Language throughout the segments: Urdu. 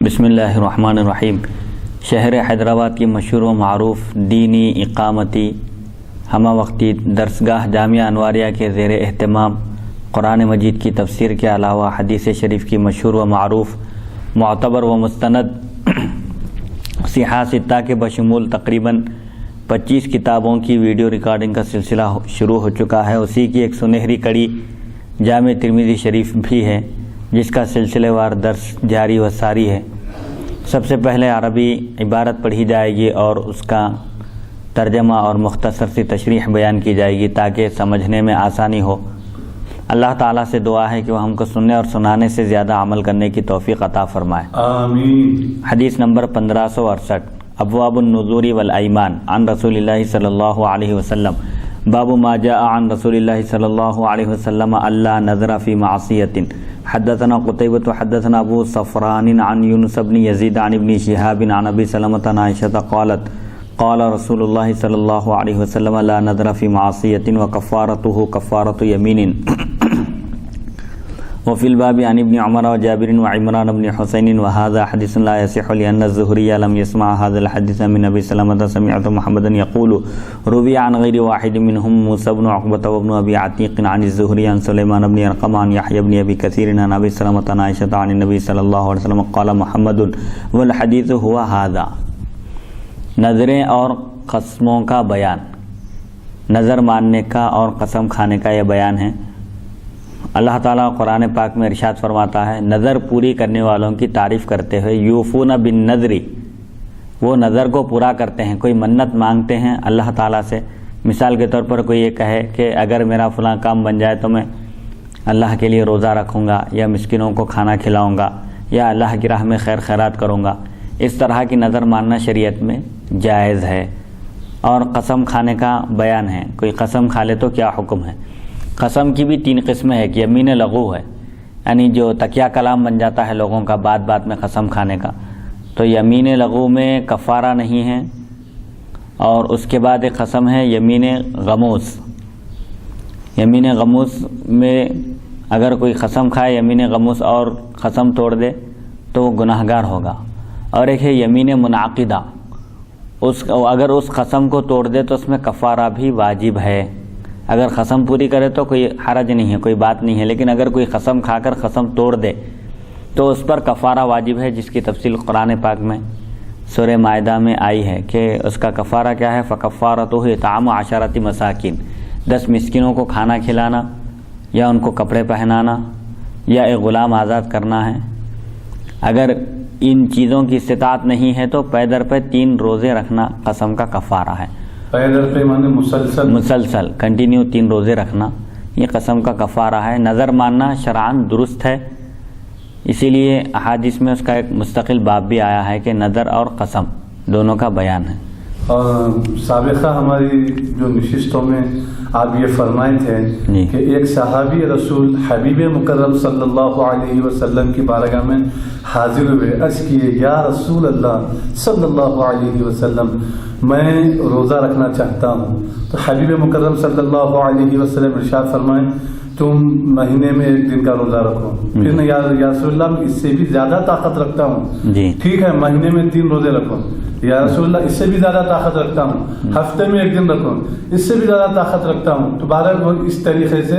بسم اللہ الرحمن الرحیم۔ شہر حیدرآباد کی مشہور و معروف دینی اقامتی ہمہ وقتی درسگاہ جامعہ انواریہ کے زیر اہتمام قرآن مجید کی تفسیر کے علاوہ حدیث شریف کی مشہور و معروف معتبر و مستند صحاح ستہ کے بشمول تقریباً 25 کتابوں کی ویڈیو ریکارڈنگ کا سلسلہ شروع ہو چکا ہے۔ اسی کی ایک سنہری کڑی جامع ترمذی شریف بھی ہے، جس کا سلسلے وار درس جاری و ساری ہے۔ سب سے پہلے عربی عبارت پڑھی جائے گی اور اس کا ترجمہ اور مختصر سی تشریح بیان کی جائے گی تاکہ سمجھنے میں آسانی ہو۔ اللہ تعالیٰ سے دعا ہے کہ وہ ہم کو سننے اور سنانے سے زیادہ عمل کرنے کی توفیق عطا فرمائے، آمین۔ حدیث نمبر 1568، ابواب النذور والایمان عن رسول اللہ صلی اللہ علیہ وسلم، باب ما جاء عن رسول اللہ صلی اللہ علیہ وسلم اللہ نذر فی معصیۃ۔ حدثنا قتیبۃ حدثنا ابو صفران عن یونس بن یزید عن ابن شہاب عن ابی سلمۃ عن عائشہ قالت قال رسول اللہ صلی اللہ علیہ وسلم لا نذر فی معصیۃ وکفارتہ کفارۃ یمین۔ وفي الباب عن ابن عمر وجابر وعمران بن حسين وهذا حديث لا يصح لأن الزهري لم يسمع هذا الحديث من أبي سلمة سمعت محمدا يقول روي عن غير واحد منهم موسى بن عقبة وابن أبي عتيق عن الزهري عن سليمان بن يرقم عن يحيى بن أبي كثير عن أبي سلمة عن عائشة عن النبي صلى الله عليه وسلم قال محمد والحديث هو هذا۔ نظریں اور قسموں کا بیان، نظر ماننے کا اور قسم کھانے کا یہ بیان ہے۔ اللہ تعالیٰ قرآن پاک میں ارشاد فرماتا ہے، نظر پوری کرنے والوں کی تعریف کرتے ہوئے، یوفون بالنذر، وہ نظر کو پورا کرتے ہیں۔ کوئی منت مانگتے ہیں اللہ تعالیٰ سے، مثال کے طور پر کوئی یہ کہے کہ اگر میرا فلاں کام بن جائے تو میں اللہ کے لیے روزہ رکھوں گا یا مسکینوں کو کھانا کھلاؤں گا یا اللہ کی راہ میں خیر خیرات کروں گا، اس طرح کی نظر ماننا شریعت میں جائز ہے۔ اور قسم کھانے کا بیان ہے، کوئی قسم کھا لے تو کیا حکم ہے۔ قسم کی بھی 3 قسمیں ہیں، کہ یمین لغو ہے، یعنی جو تکیہ کلام بن جاتا ہے لوگوں کا بات بات میں قسم کھانے کا، تو یمین لغو میں کفارہ نہیں ہے۔ اور اس کے بعد ایک قسم ہے یمین غموس۔ یمین غموس میں اگر کوئی قسم کھائے یمین غموس اور قسم توڑ دے تو وہ گناہ گار ہوگا۔ اور ایک ہے یمین منعقدہ، اگر اس قسم کو توڑ دے تو اس میں کفارہ بھی واجب ہے۔ اگر قسم پوری کرے تو کوئی حرج نہیں ہے، کوئی بات نہیں ہے، لیکن اگر کوئی قسم کھا کر قسم توڑ دے تو اس پر کفارہ واجب ہے، جس کی تفصیل قرآن پاک میں سورہ مائدہ میں آئی ہے کہ اس کا کفارہ کیا ہے۔ فکفارتہ اطعام 10 مساکین، 10 مسکینوں کو کھانا کھلانا یا ان کو کپڑے پہنانا یا ایک غلام آزاد کرنا ہے۔ اگر ان چیزوں کی استطاعت نہیں ہے تو پے در پہ 3 روزے رکھنا قسم کا کفارہ ہے۔ مسلسل کنٹینیو 3 روزے رکھنا یہ قسم کا کفارہ ہے۔ نظر ماننا شرعاً درست ہے، اسی لیے احادیث میں اس کا ایک مستقل باب بھی آیا ہے کہ نظر اور قسم دونوں کا بیان ہے۔ اور سابقہ ہماری جو نشستوں میں آپ یہ فرمائے تھے کہ ایک صحابی رسول حبیب مکرم صلی اللہ علیہ وسلم کی بارگاہ میں حاضر ہوئے، عرض کیے یا رسول اللہ صلی اللہ علیہ وسلم میں روزہ رکھنا چاہتا ہوں۔ تو حبیب مکرم صلی اللہ علیہ وسلم ارشاد فرمائے تم مہینے میں 1 دن کا روزہ رکھو۔ پھر یا رسول اللہ میں اس سے بھی زیادہ طاقت رکھتا ہوں۔ ٹھیک ہے مہینے میں 3 روزے رکھو۔ یا رسول اللہ اس سے بھی زیادہ طاقت رکھتا ہوں، ہفتے میں 1 دن رکھو، اس سے بھی زیادہ طاقت رکھتا ہوں۔ تو بہرحال وہ اس طریقے سے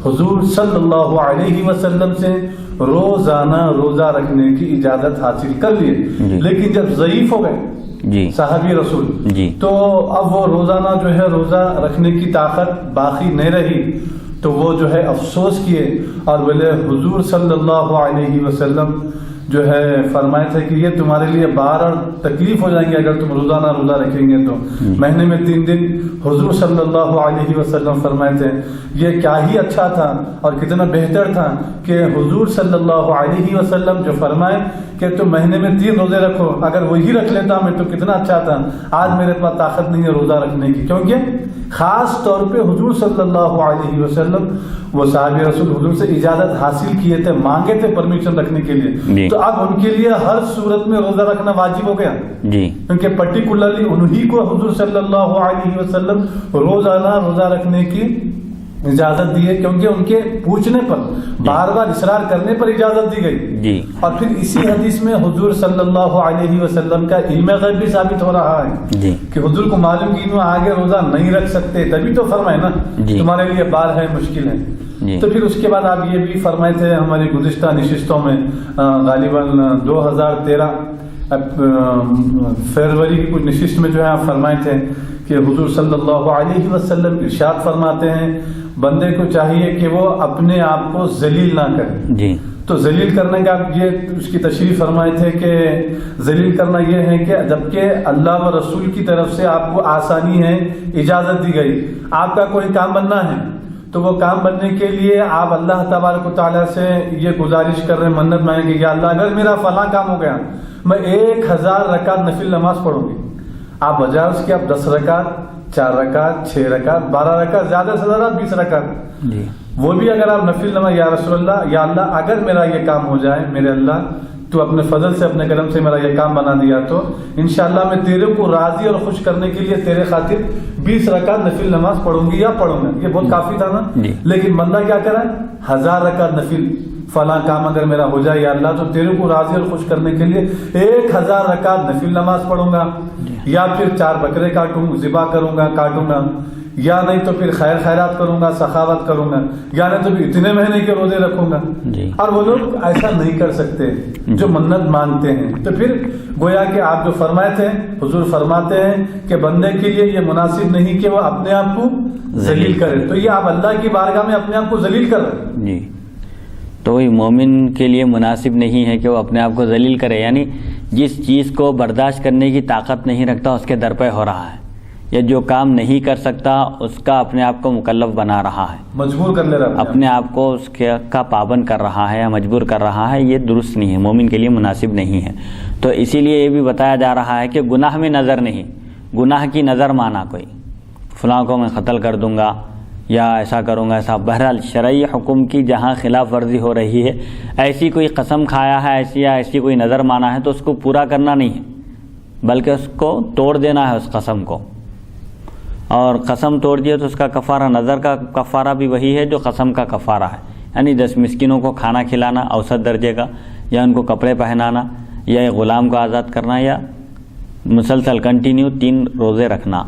حضور صلی اللہ علیہ وسلم سے روزانہ روزہ رکھنے کی اجازت حاصل کر لیے، لیکن جب ضعیف ہو گئے صحابی رسول تو اب وہ روزانہ جو ہے روزہ رکھنے کی طاقت باقی نہیں رہی، تو وہ جو ہے افسوس کیے اور بولے حضور صلی اللہ علیہ وسلم جو ہے فرمائے تھے کہ یہ تمہارے لیے بار تکلیف ہو جائیں گے اگر تم روزانہ روزہ رکھیں گے تو مہینے میں 3 دن۔ حضور صلی اللہ علیہ وسلم فرمائے تھے یہ کیا ہی اچھا تھا اور کتنا بہتر تھا کہ حضور صلی اللہ علیہ وسلم جو فرمائے کہ تم مہینے میں 3 روزے رکھو، اگر وہی رکھ لیتا میں تو کتنا اچھا تھا۔ آج میرے پاس طاقت نہیں ہے روزہ رکھنے کی، کیونکہ خاص طور پہ حضور صلی اللہ علیہ وسلم وہ صحابی رسول حضور سے اجازت حاصل کیے تھے، مانگے تھے پرمیشن رکھنے کے لیے، تو اب ان کے لیے ہر صورت میں روزہ رکھنا واجب ہو گیا، کیونکہ پرٹیکولرلی انہی کو حضور صلی اللہ علیہ وسلم روزانہ روزہ رکھنے کی اجازت دی ہے، کیونکہ ان کے پوچھنے پر بار بار اصرار کرنے پر اجازت دی گئی جی. اور پھر اسی حدیث میں حضور صلی اللہ علیہ وسلم کا علم غیب بھی ثابت ہو رہا ہے جی. کہ حضور کو معلوم کہ انہوں آگے روزہ نہیں رکھ سکتے، تبھی تو فرمائے نا جی. تمہارے لیے بار ہے، مشکل ہے. جی. تو پھر اس کے بعد آپ یہ بھی فرمائے تھے ہماری گزشتہ نشستوں میں، غالباً 2013 فروری کی کچھ نشست میں جو ہے آپ فرمائے تھے کہ حضور صلی اللہ علیہ وسلم ارشاد فرماتے ہیں بندے کو چاہیے کہ وہ اپنے آپ کو ذلیل نہ کرے. جی. تو ذلیل کرنے کا یہ اس کی تشریح فرمائے تھے کہ ذلیل کرنا یہ ہے کہ جبکہ اللہ و رسول کی طرف سے آپ کو آسانی ہے، اجازت دی گئی، آپ کا کوئی کام بننا ہے تو وہ کام بننے کے لیے آپ اللہ تبارک و تعالیٰ سے یہ گزارش کر رہے ہیں، منت مانگیں گے کہ اللہ اگر میرا فلاں کام ہو گیا میں 1000 رکعت نفل نماز پڑھوں گی. آپ بجائے اس کے آپ 10 رکعت، 4 رکعت، 6 رکعت، 12 رکعت، زیادہ سے زیادہ 20 رکعت، جی. وہ بھی اگر آپ نفل نماز، یا رسول اللہ، یا اللہ اگر میرا یہ کام ہو جائے، میرے اللہ تو اپنے فضل سے اپنے کرم سے میرا یہ کام بنا دیا تو انشاءاللہ میں تیرے کو راضی اور خوش کرنے کے لیے تیرے خاطر 20 رکعت نفل نماز پڑھوں گی یا پڑھوں گا. یہ بہت کافی تھا نا. لیکن بندہ کیا کرا، 1000 رکعت نفل، فلاں کام اگر میرا ہو جائے یا اللہ تو تیرے کو راضی اور خوش کرنے کے لیے 1000 رکعت نفل نماز پڑھوں گا، یا پھر 4 بکرے ذبح کروں گا، کاٹوں گا، یا نہیں تو پھر خیر خیرات کروں گا، سخاوت کروں گا، یا نہیں تو پھر اتنے مہینے کے روزے رکھوں گا. اور وہ لوگ ایسا نہیں کر سکتے جو منت مانگتے ہیں. تو پھر گویا کہ آپ جو فرمائے تھے، حضور فرماتے ہیں کہ بندے کے لیے یہ مناسب نہیں کہ وہ اپنے آپ کو ذلیل کرے. تو یہ آپ اللہ کی بارگاہ میں اپنے آپ کو ذلیل کر رہے ہیں. جی. تو مومن کے لیے مناسب نہیں ہے کہ وہ اپنے آپ کو ذلیل کرے، یعنی جس چیز کو برداشت کرنے کی طاقت نہیں رکھتا اس کے در پہ ہو رہا ہے، یا جو کام نہیں کر سکتا اس کا اپنے آپ کو مکلف بنا رہا ہے، مجبور کر لے رہا ہے، اپنے آپ کو اس کا پابند کر رہا ہے یا مجبور کر رہا ہے. یہ درست نہیں ہے، مومن کے لیے مناسب نہیں ہے. تو اسی لیے یہ بھی بتایا جا رہا ہے کہ گناہ میں نظر نہیں، گناہ کی نظر مانا کوئی فلاں کو میں قتل کر دوں گا یا ایسا کروں گا ایسا. بہرحال شرعی حکم کی جہاں خلاف ورزی ہو رہی ہے، ایسی کوئی قسم کھایا ہے ایسی کوئی نظر مانا ہے تو اس کو پورا کرنا نہیں ہے بلکہ اس کو توڑ دینا ہے اس قسم کو. اور قسم توڑ دیے تو اس کا کفارہ، نظر کا کفارہ بھی وہی ہے جو قسم کا کفارہ ہے، یعنی 10 مسکینوں کو کھانا کھلانا اوسط درجے کا، یا ان کو کپڑے پہنانا، یا ایک غلام کو آزاد کرنا، یا مسلسل کنٹینیو 3 روزے رکھنا.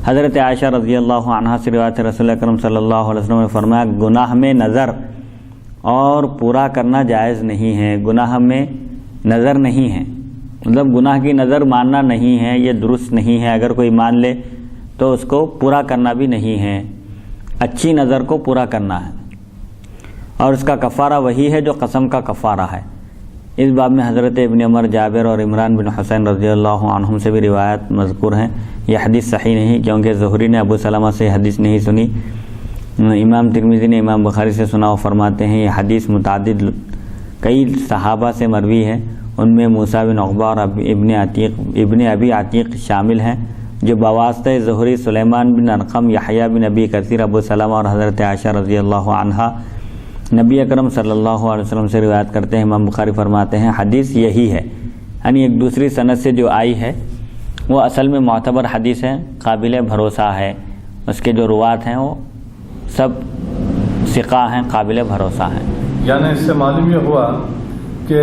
حضرت عائشہ رضی اللہ عنہا سے روایت رسول اکرم صلی اللہ علیہ وسلم نے فرمایا گناہ میں نظر اور پورا کرنا جائز نہیں ہے. گناہ میں نظر نہیں ہے، مطلب گناہ کی نظر ماننا نہیں ہے، یہ درست نہیں ہے. اگر کوئی مان لے تو اس کو پورا کرنا بھی نہیں ہے، اچھی نظر کو پورا کرنا ہے. اور اس کا کفارہ وہی ہے جو قسم کا کفارہ ہے. اس باب میں حضرت ابن عمر، جابر اور عمران بن حسین رضی اللہ عنہم سے بھی روایت مذکور ہیں. یہ حدیث صحیح نہیں کیونکہ زہری نے ابو سلمہ سے حدیث نہیں سنی. امام ترمذی نے امام بخاری سے سنا اور فرماتے ہیں یہ حدیث متعدد کئی صحابہ سے مروی ہے. ان میں موسیٰ بن عقبہ اور ابن ابی عتیق شامل ہیں جو بواسطہ زہری سلیمان بن ارقم، یحییٰ بن ابی کثیر، ابو سلمہ اور حضرت عائشہ رضی اللہ عنہا نبی اکرم صلی اللہ علیہ وسلم سے روایت کرتے ہیں. امام بخاری فرماتے ہیں حدیث یہی ہے، یعنی ایک دوسری سند سے جو آئی ہے وہ اصل میں معتبر حدیث ہے، قابل بھروسہ ہے. اس کے جو روات ہیں وہ سب ثقہ ہیں، قابل بھروسہ ہیں. یعنی اس سے معلوم یہ ہوا کہ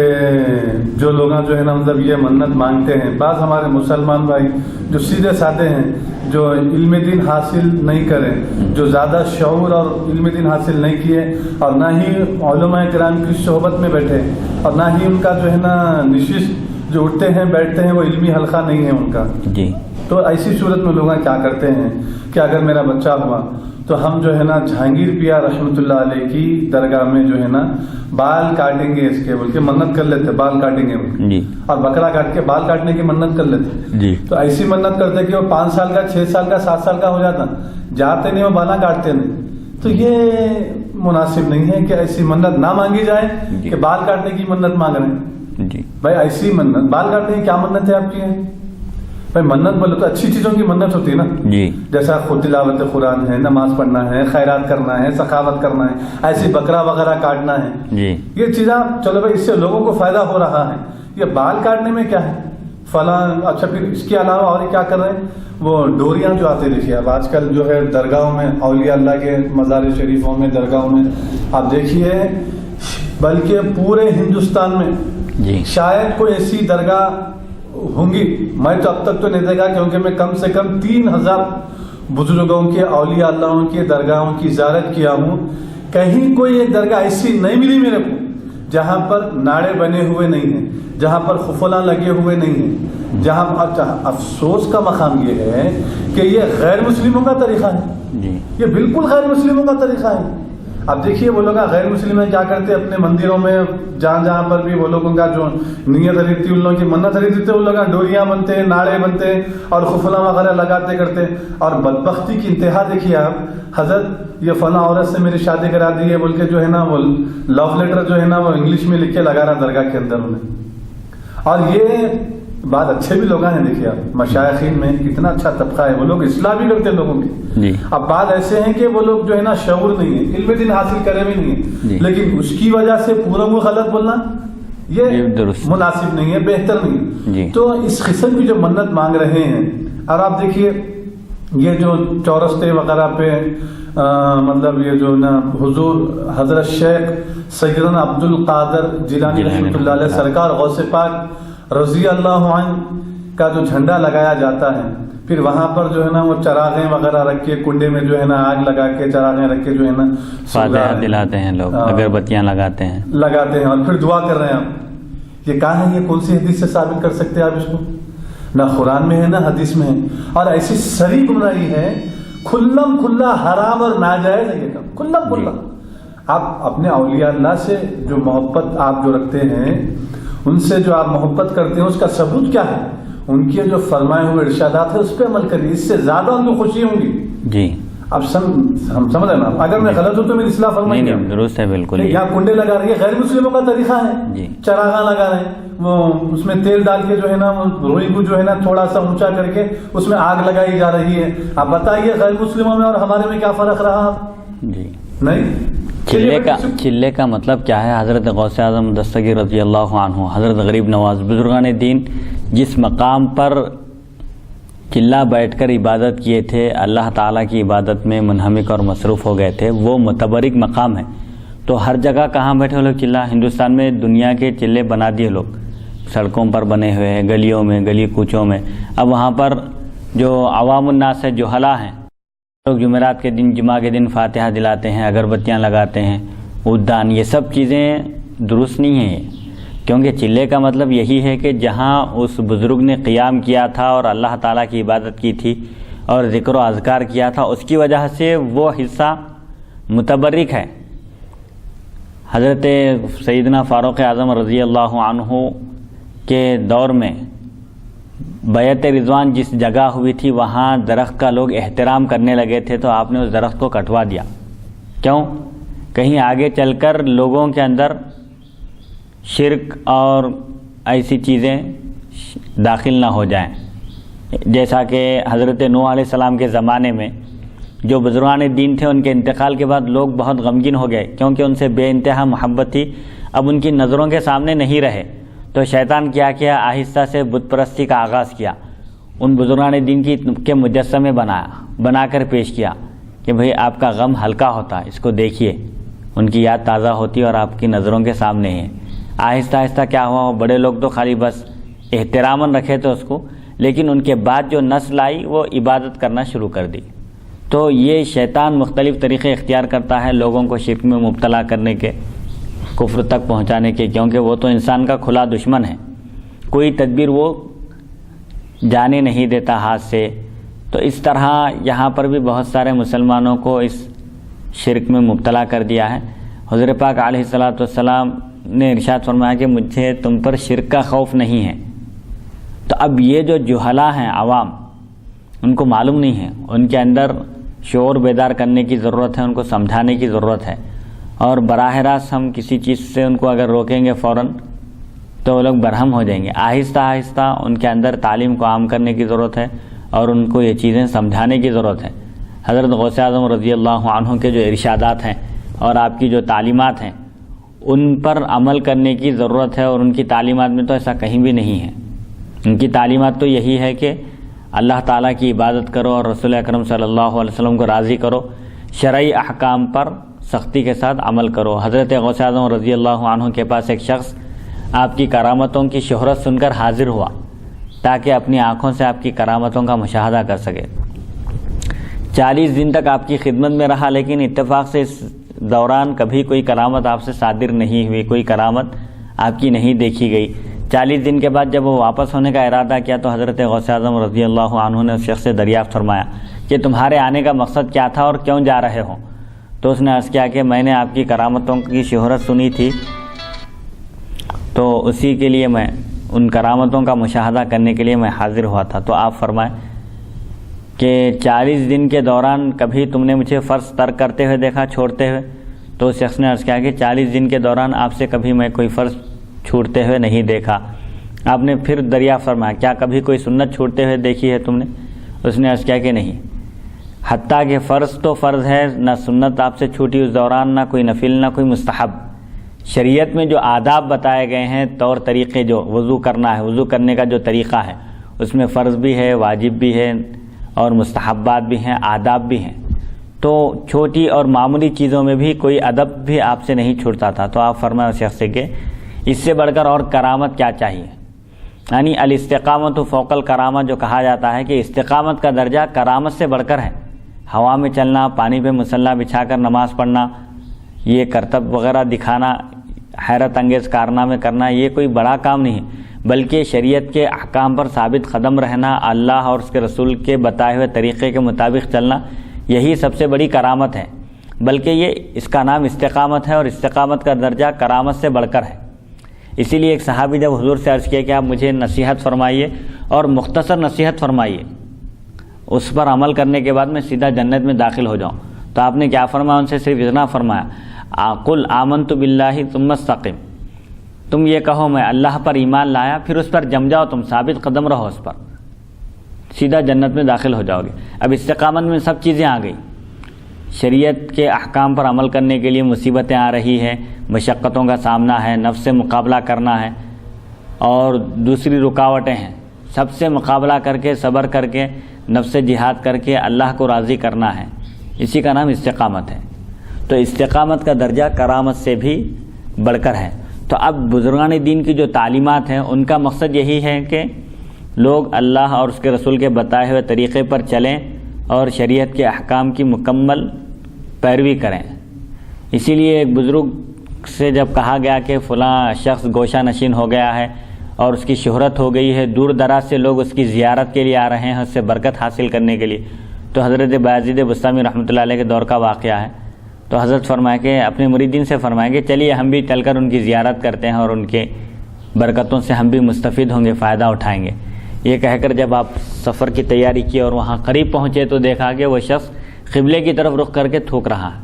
جو لوگ جو ہے نا مطلب یہ منت مانگتے ہیں، بعض ہمارے مسلمان بھائی جو سیدھے سادے ہیں، جو علم دین حاصل نہیں کریں، جو زیادہ شعور اور علم دین حاصل نہیں کیے، اور نہ ہی علماء کرام کی صحبت میں بیٹھے، اور نہ ہی ان کا جو ہے نا نشست جو اٹھتے ہیں بیٹھتے ہیں وہ علمی حلقہ نہیں ہے ان کا. جی. تو ایسی صورت میں لوگ کیا کرتے ہیں کہ اگر میرا بچہ ہوا تو ہم جو ہے نا جہانگیر پیا رحمۃ اللہ علیہ کی درگاہ میں جو ہے نا بال کاٹیں گے اس کے بول کے منت کر لیتے، بال کاٹیں گے جی. اور بکرا کاٹ کے بال کاٹنے کی منت کر لیتے جی. تو ایسی منت کرتے کہ وہ 5 سال کا، 6 سال کا، 7 سال کا ہو جاتا، جاتے نہیں وہ بالا کاٹتے نہیں. تو یہ مناسب نہیں ہے کہ ایسی منت نہ مانگی جائے کہ بال کاٹنے کی منت مانگ رہے ہیں. جی. بھائی ایسی منت، بال کاٹنے کی کیا منت ہے آپ کی؟ بھائی منت بولے تو اچھی چیزوں کی منت ہوتی ہے نا. جی. جیسا خود تلاوت قرآن ہے، نماز پڑھنا ہے، خیرات کرنا ہے، سخاوت کرنا ہے، ایسی بکرا وغیرہ کاٹنا ہے. جی. یہ چیزیں چلو بھائی اس سے لوگوں کو فائدہ ہو رہا ہے. یہ بال کاٹنے میں کیا ہے؟ فلاں. اچھا پھر اس کے علاوہ اور کیا کر رہے ہیں؟ وہ ڈوریاں جو آتے دیکھیے اب آج کل جو ہے درگاہوں میں، اولیاء اللہ کے مزار شریفوں میں، درگاہوں میں آپ دیکھیے، بلکہ پورے ہندوستان میں جی شاید کوئی ایسی درگاہ ہوں گی، میں تو اب تک تو نہیں دیکھا، کیونکہ میں کم سے کم 3000 بزرگوں کے، اولیاء اللہ کے درگاہوں کی زیارت کیا ہوں. کہیں کوئی ایک درگاہ ایسی نہیں ملی میرے کو جہاں پر ناڑے بنے ہوئے نہیں ہیں، جہاں پر خفلاں لگے ہوئے نہیں ہیں، جہاں افسوس کا مقام یہ ہے کہ یہ غیر مسلموں کا طریقہ ہے، یہ بالکل غیر مسلموں کا طریقہ ہے. اب دیکھیے وہ لوگ غیر مسلم کیا کرتے، اپنے مندروں میں جہاں پر بھی وہ لوگوں کا جو نیت خریدتی، ان لوگوں کی منت خریدتے، ان لوگ ڈوریاں بنتے، ناڑے بنتے اور خفلا وغیرہ لگاتے کرتے. اور بدبختی کی انتہا دیکھیے آپ، حضرت یہ فلاں عورت سے میری شادی کرا دی ہے بول کے جو ہے نا وہ لو لیٹر جو ہے نا وہ انگلش میں لکھ کے لگا رہا درگاہ کے اندر انہیں. اور یہ بات اچھے بھی لوگ ہیں، دیکھیے آپ مشائخین میں کتنا اچھا طبقہ ہے، وہ لوگ اصلاح بھی کرتے ہیں لوگوں کی. اب بات ایسے ہیں کہ وہ لوگ جو ہے نا شعور نہیں ہے، علم دین حاصل کرے بھی نہیں ہے، لیکن اس کی وجہ سے پورا وہ غلط بولنا یہ مناسب نہیں ہے، بہتر نہیں. تو اس قسم کی جو منت مانگ رہے ہیں، اور آپ دیکھیے یہ جو چورستے وغیرہ پہ مطلب یہ جو نا حضور حضرت شیخ سیدنا عبد القادر جیلانی رحمۃ اللہ علیہ سرکار غوث پاک رضی اللہ عنہ کا جو جھنڈا لگایا جاتا ہے، پھر وہاں پر جو ہے نا وہ چراغیں وغیرہ رکھ کے کنڈے میں جو ہے نا آگ لگا کے چراغیں رکھ کے جو ہے نا فاتحہ دلاتے ہیں لوگ، اگربتیاں لگاتے ہیں اور پھر دعا کر رہے ہیں. آپ یہ کہاں ہے؟ یہ کون سی حدیث سے ثابت کر سکتے ہیں آپ اس کو؟ نہ قرآن میں ہے نہ حدیث میں ہے. اور ایسی سری گمراہی ہے، کھلم کھلا حرام اور ناجائز ہے یہ کام، کھلم کھلا. آپ اپنے اولیاء اللہ سے جو محبت آپ جو رکھتے ہیں، ان سے جو آپ محبت کرتے ہیں، اس کا ثبوت کیا ہے؟ ان کے جو فرمائے ہوئے ارشادات ہیں اس پہ عمل کریے، اس سے زیادہ ان کو خوشی ہوں گی. جی اب ہم سمجھ رہے نا، اگر میں غلط ہوں تو میری اصلاح فرمائیے. درست ہے بالکل. یہاں کنڈے لگا رہی ہے، غیر مسلموں کا طریقہ ہے. چراغاں لگا رہے ہیں، وہ اس میں تیل ڈال کے جو ہے نا روئی کو جو ہے نا تھوڑا سا اونچا کر کے اس میں آگ لگائی جا رہی ہے. آپ بتائیے غیر مسلموں میں اور ہمارے میں کیا فرق رہا؟ جی نہیں. چلے کا مطلب کیا ہے؟ حضرت غوث اعظم دستگیر رضی اللہ عنہ، حضرت غریب نواز، بزرگان دین جس مقام پر چلہ بیٹھ کر عبادت کیے تھے، اللہ تعالیٰ کی عبادت میں منہمک اور مصروف ہو گئے تھے، وہ متبرک مقام ہے. تو ہر جگہ کہاں بیٹھے لوگ چلہ؟ ہندوستان میں دنیا کے چلے بنا دیے لوگ، سڑکوں پر بنے ہوئے ہیں، گلیوں میں، گلی کوچوں میں. اب وہاں پر جو عوام الناس ہے، جوہلا ہیں، لوگ جمعرات کے دن، جمعہ کے دن فاتحہ دلاتے ہیں، اگربتیاں لگاتے ہیں، ادان، یہ سب چیزیں درست نہیں ہیں. کیونکہ چلے کا مطلب یہی ہے کہ جہاں اس بزرگ نے قیام کیا تھا اور اللہ تعالیٰ کی عبادت کی تھی اور ذکر و اذکار کیا تھا، اس کی وجہ سے وہ حصہ متبرک ہے. حضرت سیدنا فاروق اعظم رضی اللہ عنہ کے دور میں بیعت رضوان جس جگہ ہوئی تھی، وہاں درخت کا لوگ احترام کرنے لگے تھے، تو آپ نے اس درخت کو کٹوا دیا. کیوں؟ کہیں آگے چل کر لوگوں کے اندر شرک اور ایسی چیزیں داخل نہ ہو جائیں. جیسا کہ حضرت نوح علیہ السلام کے زمانے میں جو بزرگان دین تھے، ان کے انتقال کے بعد لوگ بہت غمگین ہو گئے، کیونکہ ان سے بے انتہا محبت تھی، اب ان کی نظروں کے سامنے نہیں رہے. تو شیطان کیا آہستہ سے بت پرستی کا آغاز کیا. ان بزرگان دین کے مجسمے بنا کر پیش کیا کہ بھئی آپ کا غم ہلکا ہوتا، اس کو دیکھیے، ان کی یاد تازہ ہوتی اور آپ کی نظروں کے سامنے ہے. آہستہ آہستہ کیا ہوا، بڑے لوگ تو خالی بس احتراماً رکھے تھے اس کو، لیکن ان کے بعد جو نسل آئی وہ عبادت کرنا شروع کر دی. تو یہ شیطان مختلف طریقے اختیار کرتا ہے لوگوں کو شرک میں مبتلا کرنے کے، کفر تک پہنچانے کے، کیونکہ وہ تو انسان کا کھلا دشمن ہے، کوئی تدبیر وہ جانے نہیں دیتا ہاتھ سے. تو اس طرح یہاں پر بھی بہت سارے مسلمانوں کو اس شرک میں مبتلا کر دیا ہے. حضور پاک علیہ الصلوۃ والسلام نے ارشاد فرمایا کہ مجھے تم پر شرک کا خوف نہیں ہے. تو اب یہ جو جہلا ہیں، عوام، ان کو معلوم نہیں ہے، ان کے اندر شعور بیدار کرنے کی ضرورت ہے، ان کو سمجھانے کی ضرورت ہے. اور براہ راست ہم کسی چیز سے ان کو اگر روکیں گے فوراً تو وہ لوگ برہم ہو جائیں گے. آہستہ آہستہ ان کے اندر تعلیم کو عام کرنے کی ضرورت ہے اور ان کو یہ چیزیں سمجھانے کی ضرورت ہے. حضرت غوث اعظم رضی اللہ عنہ کے جو ارشادات ہیں اور آپ کی جو تعلیمات ہیں، ان پر عمل کرنے کی ضرورت ہے، اور ان کی تعلیمات میں تو ایسا کہیں بھی نہیں ہے. ان کی تعلیمات تو یہی ہے کہ اللہ تعالیٰ کی عبادت کرو اور رسول اکرم صلی اللہ علیہ وسلم کو راضی کرو، شرعی احکام پر سختی کے ساتھ عمل کرو۔ حضرت غوث اعظم رضی اللہ عنہ کے پاس ایک شخص آپ کی کرامتوں کی شہرت سن کر حاضر ہوا تاکہ اپنی آنکھوں سے آپ کی کرامتوں کا مشاہدہ کر سکے۔ 40 دن تک آپ کی خدمت میں رہا، لیکن اتفاق سے اس دوران کبھی کوئی کرامت آپ سے صادر نہیں ہوئی، کوئی کرامت آپ کی نہیں دیکھی گئی۔ 40 دن کے بعد جب وہ واپس ہونے کا ارادہ کیا تو حضرت غوث اعظم رضی اللہ عنہ نے اس شخص سے دریافت فرمایا کہ تمہارے آنے کا مقصد کیا تھا اور کیوں جا رہے ہو؟ تو اس نے عرض کیا کہ میں نے آپ کی کرامتوں کی شہرت سنی تھی، تو اسی کے لیے میں ان کرامتوں کا مشاہدہ کرنے کے لیے میں حاضر ہوا تھا۔ تو آپ فرمائیں کہ 40 دن کے دوران کبھی تم نے مجھے فرض ترک کرتے ہوئے دیکھا، چھوڑتے ہوئے؟ تو اس شخص نے عرض کیا کہ 40 دن کے دوران آپ سے کبھی میں کوئی فرض چھوڑتے ہوئے نہیں دیکھا۔ آپ نے پھر دریافت فرمایا کیا کبھی کوئی سنت چھوڑتے ہوئے دیکھی ہے تم نے؟ اس نے عرض کیا کہ نہیں، حتیٰ کہ فرض تو فرض ہے، نہ سنت آپ سے چھوٹی اس دوران، نہ کوئی نفل، نہ کوئی مستحب۔ شریعت میں جو آداب بتائے گئے ہیں، طور طریقے، جو وضو کرنا ہے، وضو کرنے کا جو طریقہ ہے، اس میں فرض بھی ہے، واجب بھی ہے اور مستحبات بھی ہیں، آداب بھی ہیں۔ تو چھوٹی اور معمولی چیزوں میں بھی کوئی ادب بھی آپ سے نہیں چھوٹتا تھا۔ تو آپ فرمائے اس شخص سے کہ اس سے بڑھ کر اور کرامت کیا چاہیے؟ یعنی الاستقامت فوق الکرامہ جو کہا جاتا ہے کہ استقامت کا درجہ کرامت سے بڑھ کر ہے۔ ہوا میں چلنا، پانی پہ مصلی بچھا کر نماز پڑھنا، یہ کرتب وغیرہ دکھانا، حیرت انگیز کارنامے کرنا، یہ کوئی بڑا کام نہیں ہے، بلکہ شریعت کے احکام پر ثابت قدم رہنا، اللہ اور اس کے رسول کے بتائے ہوئے طریقے کے مطابق چلنا، یہی سب سے بڑی کرامت ہے۔ بلکہ یہ اس کا نام استقامت ہے اور استقامت کا درجہ کرامت سے بڑھ کر ہے۔ اسی لیے ایک صحابی جب حضور سے عرض کیا کہ آپ مجھے نصیحت فرمائیے اور مختصر نصیحت فرمائیے، اس پر عمل کرنے کے بعد میں سیدھا جنت میں داخل ہو جاؤں، تو آپ نے کیا فرمایا؟ ان سے صرف اتنا فرمایا قل آمنت باللہ ثم استقم، تم یہ کہو میں اللہ پر ایمان لایا، پھر اس پر جم جاؤ، تم ثابت قدم رہو اس پر، سیدھا جنت میں داخل ہو جاؤ گے۔ اب استقامت میں سب چیزیں آ گئی، شریعت کے احکام پر عمل کرنے کے لیے مصیبتیں آ رہی ہیں، مشقتوں کا سامنا ہے، نفس سے مقابلہ کرنا ہے، اور دوسری رکاوٹیں ہیں، سب سے مقابلہ کر کے، صبر کر کے، نفس سے جہاد کر کے اللہ کو راضی کرنا ہے، اسی کا نام استقامت ہے۔ تو استقامت کا درجہ کرامت سے بھی بڑھ کر ہے۔ تو اب بزرگان دین کی جو تعلیمات ہیں ان کا مقصد یہی ہے کہ لوگ اللہ اور اس کے رسول کے بتائے ہوئے طریقے پر چلیں اور شریعت کے احکام کی مکمل پیروی کریں۔ اسی لیے ایک بزرگ سے جب کہا گیا کہ فلاں شخص گوشہ نشین ہو گیا ہے اور اس کی شہرت ہو گئی ہے، دور دراز سے لوگ اس کی زیارت کے لیے آ رہے ہیں اس سے برکت حاصل کرنے کے لیے، تو حضرت بایزید بسطامی رحمۃ اللہ علیہ کے دور کا واقعہ ہے۔ تو حضرت فرمائے کہ اپنے مریدین سے فرمائیں کہ چلیے ہم بھی چل کر ان کی زیارت کرتے ہیں اور ان کے برکتوں سے ہم بھی مستفید ہوں گے، فائدہ اٹھائیں گے۔ یہ کہہ کر جب آپ سفر کی تیاری کی اور وہاں قریب پہنچے تو دیکھا کہ وہ شخص قبلے کی طرف رخ کر کے تھوک رہا ہے۔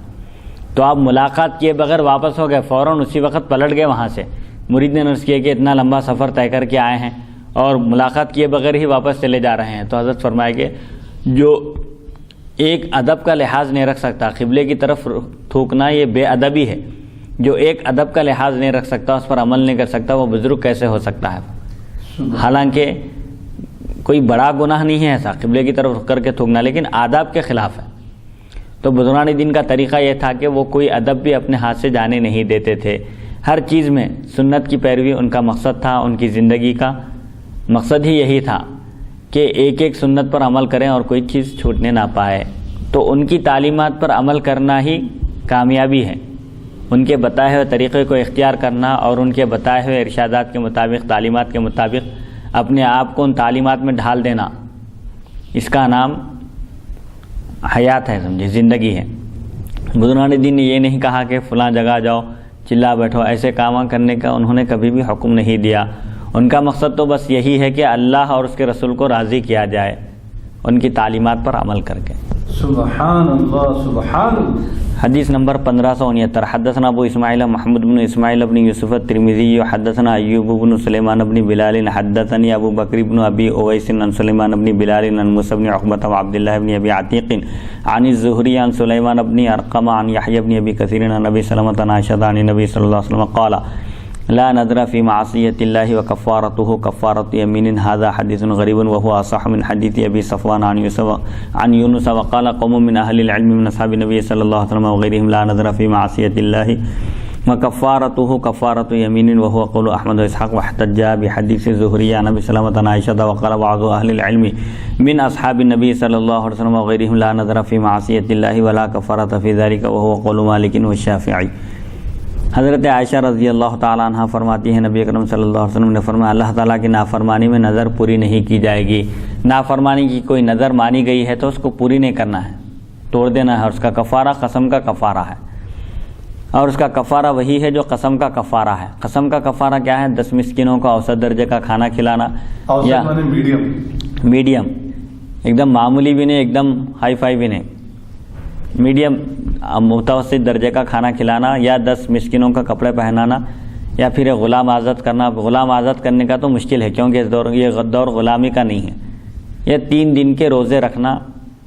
تو آپ ملاقات کیے بغیر واپس ہو گئے، فوراً اسی وقت پلٹ گئے وہاں سے۔ مرید نے عرض کیا کہ اتنا لمبا سفر طے کر کے آئے ہیں اور ملاقات کیے بغیر ہی واپس چلے جا رہے ہیں۔ تو حضرت فرمائے کہ جو ایک ادب کا لحاظ نہیں رکھ سکتا، قبلے کی طرف تھوکنا یہ بے ادبی ہے، جو ایک ادب کا لحاظ نہیں رکھ سکتا، اس پر عمل نہیں کر سکتا، وہ بزرگ کیسے ہو سکتا ہے؟ حالانکہ کوئی بڑا گناہ نہیں ہے ایسا قبلے کی طرف رخ کر کے تھوکنا، لیکن آداب کے خلاف ہے۔ تو بزرگان دین کا طریقہ یہ تھا کہ وہ کوئی ادب بھی اپنے ہاتھ سے جانے نہیں دیتے تھے، ہر چیز میں سنت کی پیروی ان کا مقصد تھا، ان کی زندگی کا مقصد ہی یہی تھا کہ ایک ایک سنت پر عمل کریں اور کوئی چیز چھوٹنے نہ پائے۔ تو ان کی تعلیمات پر عمل کرنا ہی کامیابی ہے، ان کے بتائے ہوئے طریقے کو اختیار کرنا اور ان کے بتائے ہوئے ارشادات کے مطابق، تعلیمات کے مطابق اپنے آپ کو ان تعلیمات میں ڈھال دینا، اس کا نام حیات ہے، سمجھے، زندگی ہے۔ بزرگان دین نے یہ نہیں کہا کہ فلاں جگہ جاؤ، چلا بیٹھو، ایسے کام کرنے کا انہوں نے کبھی بھی حکم نہیں دیا۔ ان کا مقصد تو بس یہی ہے کہ اللہ اور اس کے رسول کو راضی کیا جائے ان کی تعلیمات پر عمل کر کے۔ سبحان اللہ، سبحان اللہ۔ حدیث نمبر 1569 حدثنا ابو اسماعیل محمد بن اسماعیل بن یوسف الترمذی حدثنا ایوب بن سلیمان بن بلال حدثني ابو بکر بن ابی اویس عن سلیمان بن بلال عن موسى بن عقبہ وعبد الله بن ابی عتیق عن الزهری عن سلیمان بن ارقم عن یحیی بن ابی کثیر عن نبی سلمۃ عن عائشہ عن النبی صلی اللہ علیہ وسلم قال لا نذر فی معصیۃ اللہ وکفارتہ کفارۃ یمین ھذا حدیث غریب وهو اصح من حدیث ابی صفوان عن یونس وقال قوم من اہل العلم من اصحاب النبی صلی اللہ علیہ وسلم وغیرہم لا نذر فی معصیۃ اللہ وکفارتہ کفارۃ یمین وهو قول احمد واسحاق واحتج بحدیث زہری عن ابی سلمۃ عن عائشہ وقال بعض اہل العلم من اصحاب النبی صلی اللہ علیہ وسلم وغیرہم لا نذر فی معصیۃ اللہ ولا کفارۃ فی ذلک وهو قول مالک والشافعی۔ حضرت عائشہ رضی اللہ تعالیٰ عنہ فرماتی ہیں نبی اکرم صلی اللہ علیہ وسلم نے فرمایا اللہ تعالیٰ کی نافرمانی میں نظر پوری نہیں کی جائے گی۔ نافرمانی کی کوئی نظر مانی گئی ہے تو اس کو پوری نہیں کرنا ہے، توڑ دینا ہے، اور اس کا کفارہ قسم کا کفارہ ہے، اور اس کا کفارہ وہی ہے جو قسم کا کفارہ ہے۔ قسم کا کفارہ کیا ہے؟ 10 مسکینوں کا اوسط درجے کا کھانا کھلانا، یا میڈیم، ایک دم معمولی بھی نہیں، ایک دم ہائی فائی بھی نہیں، میڈیم متوسط درجے کا کھانا کھلانا، یا 10 مسکینوں کا کپڑے پہنانا، یا پھر ایک غلام آزاد کرنا۔ غلام آزاد کرنے کا تو مشکل ہے کیونکہ اس دور یہ دور غلامی کا نہیں ہے۔ یہ 3 دن کے روزے رکھنا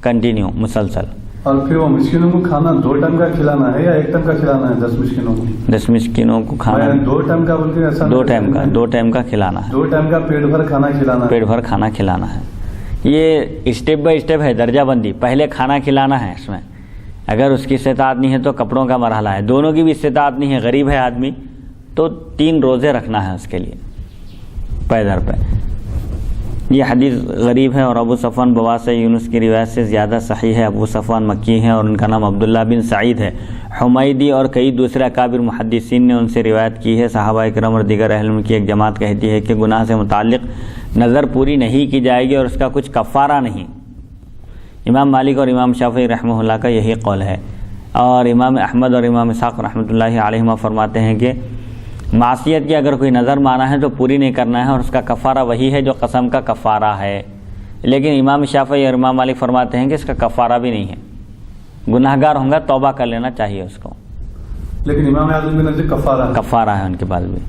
کنٹینیو مسلسل، اور پھر وہ مسکینوں کو کھانا 2 ٹائم کا کھلانا ہے یا 1 ٹائم کا کھلانا ہے؟ 10 مسکینوں کو 10 مسکینوں کو کھانا 2 ٹائم کا، بلکہ ایسا 2 ٹائم کا کھلانا ہے، 2 ٹائم کا پیٹ بھر کھانا کھلانا، پیٹ بھر کھانا کھلانا ہے۔ یہ اسٹیپ بائی اسٹیپ ہے، درجہ بندی۔ پہلے کھانا کھلانا ہے، اس میں اگر اس کی استطاعت نہیں ہے تو کپڑوں کا مرحلہ ہے، دونوں کی بھی استطاعت نہیں ہے، غریب ہے آدمی تو 3 روزے رکھنا ہے اس کے لیے پیدر پہ۔ یہ حدیث غریب ہے، اور ابو صفوان بواس یونس کی روایت سے زیادہ صحیح ہے۔ ابو صفوان مکی ہیں اور ان کا نام عبداللہ بن سعید ہے۔ حمیدی اور کئی دوسرے اکابر محدثین نے ان سے روایت کی ہے۔ صحابہ اکرام اور دیگر اہل علم کی ایک جماعت کہتی ہے کہ گناہ سے متعلق نظر پوری نہیں کی جائے گی اور اس کا کچھ کفارہ نہیں۔ امام مالک اور امام شافعی رحمہ اللہ کا یہی قول ہے، اور امام احمد اور امام اسحاق رحمۃ اللہ علیہما فرماتے ہیں کہ معصیت کی اگر کوئی نظر مانا ہے تو پوری نہیں کرنا ہے، اور اس کا کفارہ وہی ہے جو قسم کا کفارہ ہے۔ لیکن امام شافعی اور امام مالک فرماتے ہیں کہ اس کا کفارہ بھی نہیں ہے، گناہ گار ہوں گا توبہ کر لینا چاہیے اس کو، لیکن امام اعظم کے نزدیک کفارہ ہے ان کے پاس بھی۔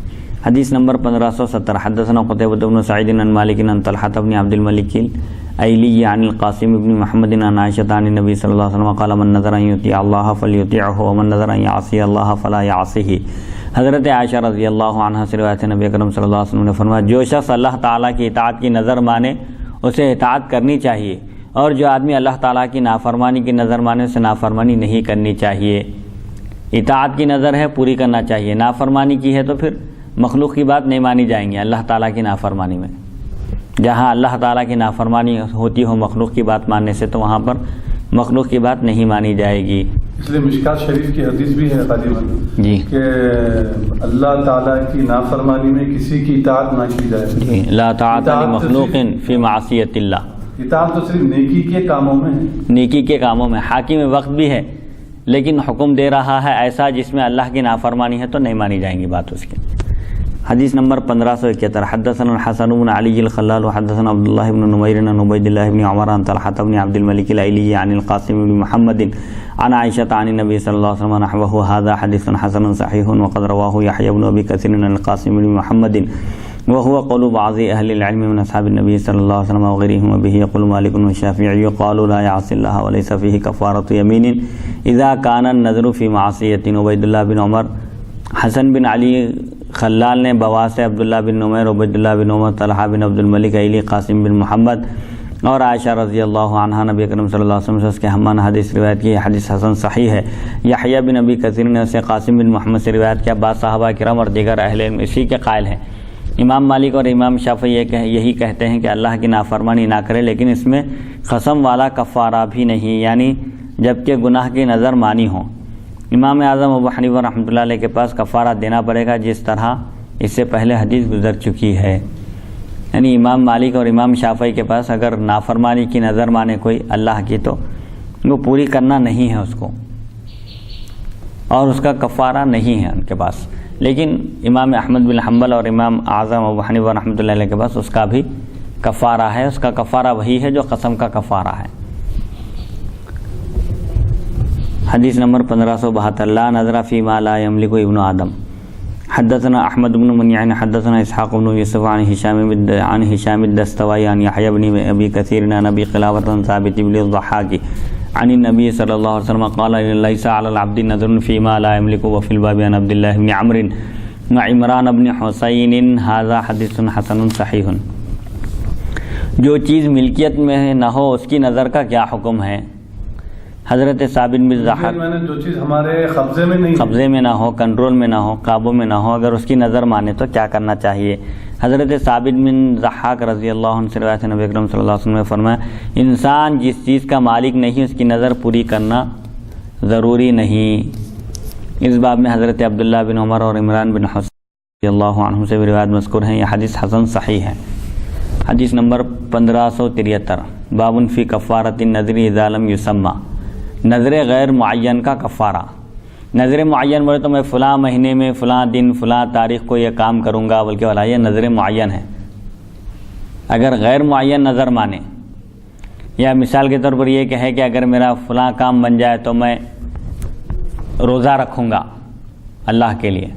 حدیث نمبر 1570 حدثنا قتيبة بن سعيد عن مالك عن طلحة بن عبد الملك الأيلي عن القاسم بن محمد عن عائشة عن النبي صلى الله عليه وسلم قال من نذر أن يطيع الله فليطيعه ومن نذر أن يعصي الله فلا يعصيه۔ حضرت عائشہ رضی اللہ عنہ سے روایت ہے، نبی اکرم صلی اللہ علیہ وسلم نے فرمایا جو شخص اللہ تعالیٰ کی اطاعت کی نظر مانے اسے اطاعت کرنی چاہیے، اور جو آدمی اللہ تعالیٰ کی نافرمانی کی نظر مانے اسے نافرمانی نہیں کرنی چاہیے۔ اطاعت کی نظر ہے پوری کرنا چاہیے، نافرمانی کی ہے تو پھر مخلوق کی بات نہیں مانی جائیں گی۔ اللہ تعالیٰ کی نافرمانی میں جہاں اللہ تعالیٰ کی نافرمانی ہوتی ہو مخلوق کی بات ماننے سے، تو وہاں پر مخلوق کی بات نہیں مانی جائے گی۔ اس لیے مشکات شریف کی حدیث بھی ہے غالباً جی کہ اللہ تعالیٰ کی نافرمانی میں کسی کی اطاعت نہ کی جائے۔ جی لا طاعت لمخلوق فی معصیت اللہ، اطاعت تو صرف نیکی کے کاموں میں ہے، نیکی کے کاموں میں۔ حاکم وقت بھی ہے لیکن حکم دے رہا ہے ایسا جس میں اللہ کی نافرمانی ہے تو نہیں مانی جائیں گی بات اس کی۔ حدیث نمبر 1571 حدثنا الحسن بن علی الخلال وحدثنا عبداللہ بن نمیر عن عبید اللہ بن عمر عن طلحة بن عبد الملك الأيلي عن القاسم بن محمد عن عائشة عن النبي صلى الله عليه وسلم نحوه هذا حديث حسن صحيح وقد رواه يحيى بن أبي كثير عن القاسم بن محمد وهو قول بعض أهل العلم من أصحاب النبي صلى الله عليه وسلم وغيرهم، وبه يقول مالك والشافعي قالوا لا يعصي الله وليس فيه كفارة يمين إذا كان النذر في معصية۔ عبید اللہ بن عمر، حسن بن علی خلال نے بواس عبداللہ بن نمیر، عبید اللہ بن عمر، طلحہ بن عبد الملک ایلی، قاسم بن محمد اور عائشہ رضی اللہ عنہ نبی اکرم صلی اللہ علیہ وسلم سے اس کے ہمان حدیث روایت کی۔ حدیث حسن صحیح ہے۔ یحییٰ بن ابی کثیر نے اسے قاسم بن محمد سے روایت کیا۔ بعض صحابہ کرام اور دیگر اہل علم اسی کے قائل ہیں۔ امام مالک اور امام شافعی یہی کہتے ہیں کہ اللہ کی نافرمانی نہ کرے، لیکن اس میں قسم والا کفارہ بھی نہیں، یعنی جبکہ گناہ کی نظر مانی ہو۔ امام اعظم ابو حنیفہ رحمۃ اللہ علیہ کے پاس کفارہ دینا پڑے گا، جس طرح اس سے پہلے حدیث گزر چکی ہے۔ یعنی امام مالک اور امام شافعی کے پاس اگر نافرمانی کی نظر مانے کوئی اللہ کی تو وہ پوری کرنا نہیں ہے اس کو، اور اس کا کفارہ نہیں ہے ان کے پاس۔ لیکن امام احمد بن حنبل اور امام اعظم ابو حنیفہ رحمۃ اللہ علیہ کے پاس اس کا بھی کفارہ ہے، اس کا کفارہ وہی ہے جو قسم کا کفارہ ہے۔ حدیث نمبر 1572 لا نذر فيما لا يملك ابن آدم۔ حدثنا احمد بن منیع حدثنا اسحاق بن یوسف عن هشام الدستوائي عن يحيى بن ابي كثير عن ابي قلابة ثابت بن الضحاك عن النبي صلى الله عليه وسلم قال ليس على العبد نذر فيما لا يملك۔ وفي الباب عن عبد الله بن عمرو وعمران بن حسین ھذا حدیث حسن صحیح۔ جو چیز ملکیت میں نہ ہو اس کی نظر کا کیا حکم ہے؟ حضرت ثابت بن ضحاک، میں نے جو چیز ہمارے قبضے میں نہ ہو، کنٹرول میں نہ ہو، قابو میں نہ ہو، اگر اس کی نظر مانے تو کیا کرنا چاہیے؟ حضرت ثابت بن ضحاک رضی اللہ عنہ سے روایت ہے، نبی اکرم صلی اللہ علیہ وسلم نے فرمایا انسان جس چیز کا مالک نہیں اس کی نظر پوری کرنا ضروری نہیں۔ اس باب میں حضرت عبداللہ بن عمر اور عمران بن حسین رضی اللہ عنہ سے بھی روایت مذکور ہیں۔ یہ حدیث حسن صحیح ہے۔ حدیث نمبر 1573، باب فی کفارۃ النذر اذا لم یسمى، نذر غیر معین کا کفارہ۔ نذر معین بولے تو میں فلاں مہینے میں فلاں دن فلاں تاریخ کو یہ کام کروں گا، بلکہ والا یہ نذر معین ہے۔ اگر غیر معین نظر مانے، یا مثال کے طور پر یہ کہے کہ اگر میرا فلاں کام بن جائے تو میں روزہ رکھوں گا اللہ کے لیے،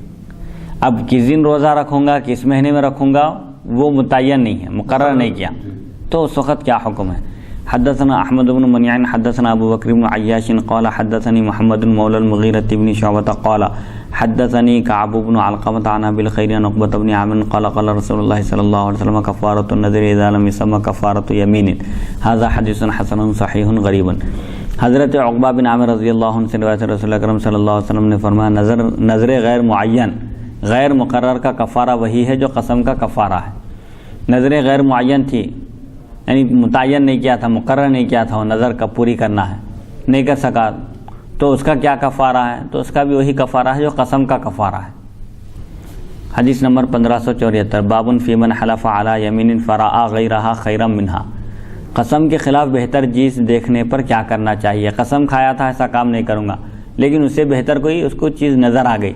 اب کس دن روزہ رکھوں گا، کس مہینے میں رکھوں گا، وہ متعین نہیں ہے، مقرر نہیں کیا، تو اس وقت کیا حکم ہے؟ حدثنا احمد بن منیع حدثنا ابو بکر بن عیاش قال حدثني محمد مولى المغیرة بن شعبة قال حدثني كعب بن علقمة عن ابي الخير عن عقبة بن عامر قال قال رسول الله صلى الله عليه وسلم كفارة النذر اذا لم يسمى كفارة يمين، هذا حدیث حسن صحیح غریب۔ حضرت عقبہ بن عامر رضی اللہ عنہ سے روایت ہے، رسول اکرم صلی اللہ علیہ وسلم نے فرمایا نظر غیر معین غیر مقرر کا کفارہ وہی ہے جو قسم کا کفارہ ہے۔ نظر غیر معین تھی، یعنی متعین نہیں کیا تھا، مقرر نہیں کیا تھا، وہ نظر کب پوری کرنا ہے، نہیں کر سکا، تو اس کا کیا کفارہ ہے؟ تو اس کا بھی وہی کفارہ ہے جو قسم کا کفارہ ہے۔ حدیث نمبر 1574، باب فی من حلف علی یمین فرأى غیرہا خیرا منہا، قسم کے خلاف بہتر چیز دیکھنے پر کیا کرنا چاہیے؟ قسم کھایا تھا ایسا کام نہیں کروں گا، لیکن اس سے بہتر کوئی اس کو چیز نظر آ گئی،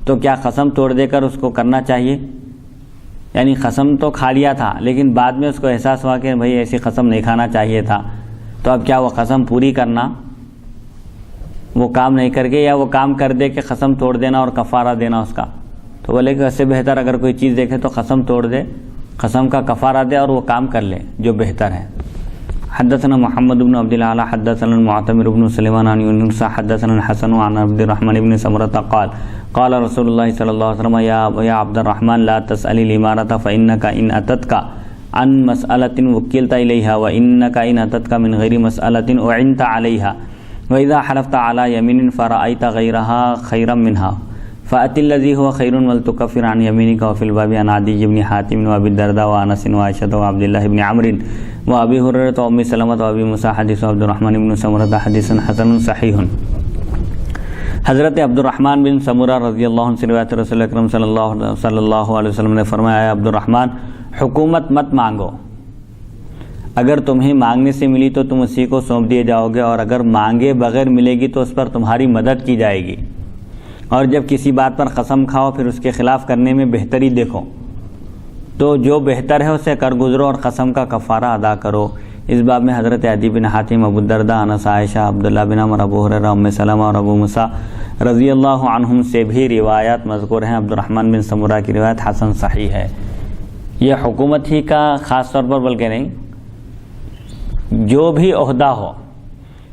تو کیا قسم توڑ دے کر اس کو کرنا چاہیے؟ یعنی قسم تو کھا لیا تھا لیکن بعد میں اس کو احساس ہوا کہ بھائی ایسی قسم نہیں کھانا چاہیے تھا، تو اب کیا وہ قسم پوری کرنا، وہ کام نہیں کر کے، یا وہ کام کر دے کہ قسم توڑ دینا اور کفارہ دینا اس کا؟ تو بولے کہ اس سے بہتر اگر کوئی چیز دیکھے تو قسم توڑ دے، قسم کا کفارہ دے اور وہ کام کر لے جو بہتر ہے۔ حدثنا محمد بن عبد الاعلى حدثنا المعتمر بن سليمان عن يونس حدثنا الحسن عن عبد الرحمن بن سمرة قال قال رسول الله صلى الله عليه وسلم يا عبد الرحمن لا تسأل الإمارة فإنك إن أتتك عن مسألة وكلت إليها وإنك إن أتتك من غير مسألة أعنت عليها وإذا حلفت على يمين فرأيت غيرها خيرا منها فأت الذي هو خير ولتكفر عن يمينك۔ وفي الباب عن عدي بن حاتم وأبي الدرداء وأنس وعائشة وعبد الله بن عمرو وأبي هريرة وأم سلمة وأبي موسى حديث عبد الرحمن بن سمرة حديث حسن صحيح۔ حضرت عبد الرحمن بن سمرہ رضی اللہ عنہ سے روایت رسول اکرم صلی اللہ علیہ وسلم نے فرمایا، اے عبد الرحمن حکومت مت مانگو، اگر تمہیں مانگنے سے ملی تو تم اسی کو سونپ دیے جاؤ گے، اور اگر مانگے بغیر ملے گی تو اس پر تمہاری مدد کی جائے گی، اور جب کسی بات پر قسم کھاؤ پھر اس کے خلاف کرنے میں بہتری دیکھو تو جو بہتر ہے اسے کر گزرو اور قسم کا کفارہ ادا کرو۔ اس باب میں حضرت عدی بن حاتم، ابو الدرداء، انس، عائشہ، عبداللہ بن عمر، ابو ہریرہ، ام سلمہ اور ابو موسیٰ رضی اللہ عنہم سے بھی روایات مذکور ہیں۔ عبد الرحمن بن سمرہ کی روایت حسن صحیح ہے۔ یہ حکومت ہی کا خاص طور پر بلکہ نہیں، جو بھی عہدہ ہو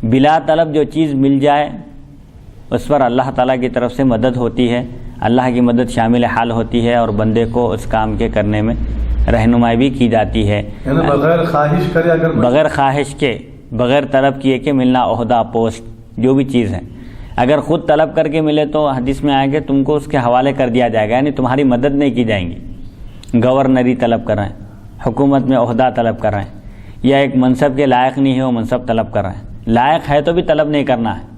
بلا طلب جو چیز مل جائے اس پر اللہ تعالیٰ کی طرف سے مدد ہوتی ہے، اللہ کی مدد شامل حال ہوتی ہے، اور بندے کو اس کام کے کرنے میں رہنمائی بھی کی جاتی ہے، یعنی بغیر خواہش کرے، اگر بغیر خواہش کے، بغیر طلب کیے کہ ملنا عہدہ، پوسٹ، جو بھی چیز ہے، اگر خود طلب کر کے ملے تو حدیث میں آئے کہ تم کو اس کے حوالے کر دیا جائے گا، یعنی تمہاری مدد نہیں کی جائیں گی۔ گورنری طلب کر رہے ہیں، حکومت میں عہدہ طلب کر رہے ہیں، یا ایک منصب کے لائق نہیں ہے وہ منصب طلب کر رہے ہیں، لائق ہے تو بھی طلب نہیں کرنا ہے۔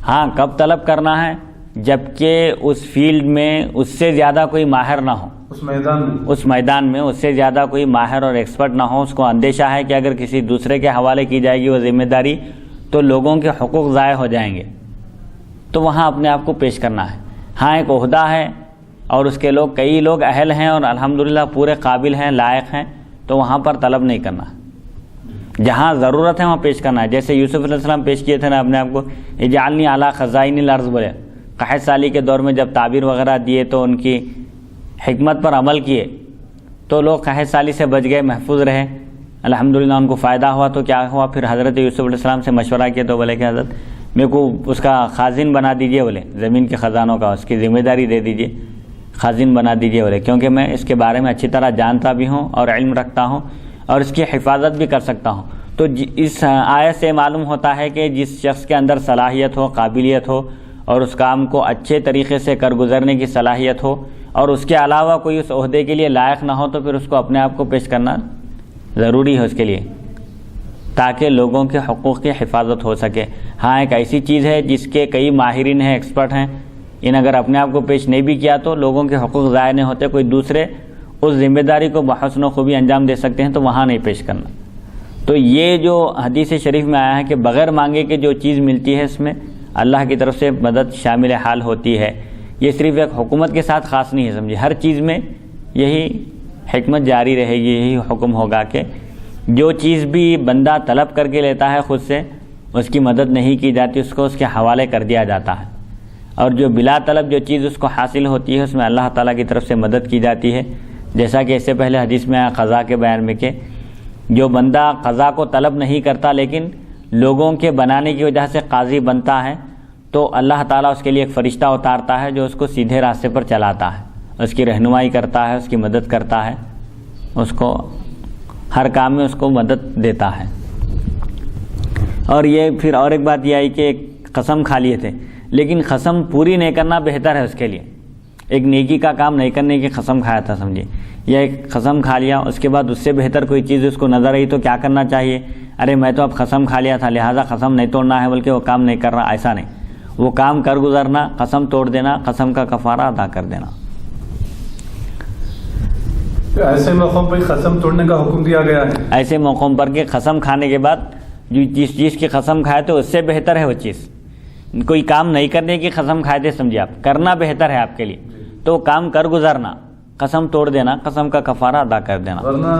ہاں کب طلب کرنا ہے؟ جبکہ اس فیلڈ میں اس سے زیادہ کوئی ماہر نہ ہو، اس میدان میں اس سے زیادہ کوئی ماہر اور ایکسپرٹ نہ ہو، اس کو اندیشہ ہے کہ اگر کسی دوسرے کے حوالے کی جائے گی وہ ذمہ داری تو لوگوں کے حقوق ضائع ہو جائیں گے، تو وہاں اپنے آپ کو پیش کرنا ہے۔ ہاں ایک عہدہ ہے اور اس کے لوگ، کئی لوگ اہل ہیں اور الحمدللہ پورے قابل ہیں، لائق ہیں، تو وہاں پر طلب نہیں کرنا ہے، جہاں ضرورت ہے وہاں پیش کرنا ہے۔ جیسے یوسف علیہ السلام پیش کیے تھے نا اپنے آپ کو، اجعلنی علی خزائن الارض، بولے قحط سالی کے دور میں جب تعبیر وغیرہ دیے تو ان کی حکمت پر عمل کیے تو لوگ قحط سالی سے بچ گئے، محفوظ رہے، الحمدللہ ان کو فائدہ ہوا۔ تو کیا ہوا پھر؟ حضرت یوسف علیہ السلام سے مشورہ کیا تو بولے کہ حضرت میرے کو اس کا خازن بنا دیجئے، بولے زمین کے خزانوں کا اس کی ذمہ داری دے دیجئے۔ خازن بنا دیجیے بولے، کیونکہ میں اس کے بارے میں اچھی طرح جانتا بھی ہوں اور علم رکھتا ہوں اور اس کی حفاظت بھی کر سکتا ہوں۔ تو اس آیت سے معلوم ہوتا ہے کہ جس شخص کے اندر صلاحیت ہو، قابلیت ہو اور اس کام کو اچھے طریقے سے کر گزرنے کی صلاحیت ہو اور اس کے علاوہ کوئی اس عہدے کے لیے لائق نہ ہو، تو پھر اس کو اپنے آپ کو پیش کرنا ضروری ہے اس کے لیے، تاکہ لوگوں کے حقوق کی حفاظت ہو سکے۔ ہاں ایک ایسی چیز ہے جس کے کئی ماہرین ہیں، ایکسپرٹ ہیں، ان اگر اپنے آپ کو پیش نہیں بھی کیا تو لوگوں کے حقوق ضائع نہیں ہوتے، کوئی دوسرے اس ذمہ داری کو بحسن و خوبی انجام دے سکتے ہیں، تو وہاں نہیں پیش کرنا۔ تو یہ جو حدیث شریف میں آیا ہے کہ بغیر مانگے کہ جو چیز ملتی ہے اس میں اللہ کی طرف سے مدد شامل حال ہوتی ہے، یہ صرف ایک حکومت کے ساتھ خاص نہیں ہے، سمجھے، ہر چیز میں یہی حکمت جاری رہے گی، یہی حکم ہوگا کہ جو چیز بھی بندہ طلب کر کے لیتا ہے خود سے، اس کی مدد نہیں کی جاتی، اس کو اس کے حوالے کر دیا جاتا ہے، اور جو بلا طلب جو چیز اس کو حاصل ہوتی ہے اس میں اللہ تعالیٰ کی طرف سے مدد کی جاتی ہے، جیسا کہ اس سے پہلے حدیث میں آیا قضا کے بیان میں کہ جو بندہ قضا کو طلب نہیں کرتا لیکن لوگوں کے بنانے کی وجہ سے قاضی بنتا ہے، تو اللہ تعالیٰ اس کے لیے ایک فرشتہ اتارتا ہے جو اس کو سیدھے راستے پر چلاتا ہے، اس کی رہنمائی کرتا ہے، اس کی مدد کرتا ہے، اس کو ہر کام میں اس کو مدد دیتا ہے۔ اور یہ پھر اور ایک بات یہ آئی کہ ایک قسم کھا لیے تھے، لیکن قسم پوری نہیں کرنا بہتر ہے اس کے لیے، ایک نیکی کا کام نہیں کرنے کی قسم کھایا تھا سمجھے، یا ایک قسم کھا لیا، اس کے بعد اس سے بہتر کوئی چیز اس کو نظر آئی تو کیا کرنا چاہیے؟ ارے میں تو اب قسم کھا لیا تھا لہٰذا قسم نہیں توڑنا ہے، بلکہ وہ کام نہیں کر رہا، ایسا نہیں، وہ کام کر گزرنا، قسم توڑ دینا، قسم کا کفارہ ادا کر دینا۔ ایسے موقعوں پر قسم توڑنے کا حکم دیا گیا ہے، ایسے موقعوں پر کہ قسم کھانے کے بعد جس چیز کی قسم کھائے تو اس سے بہتر ہے وہ چیز، کوئی کام نہیں کرنے کی قسم کھائے تھے سمجھے آپ، کرنا بہتر ہے آپ کے لیے، تو کام کر گزرنا، قسم توڑ دینا، قسم کا کفارہ ادا کر دینا، ورنہ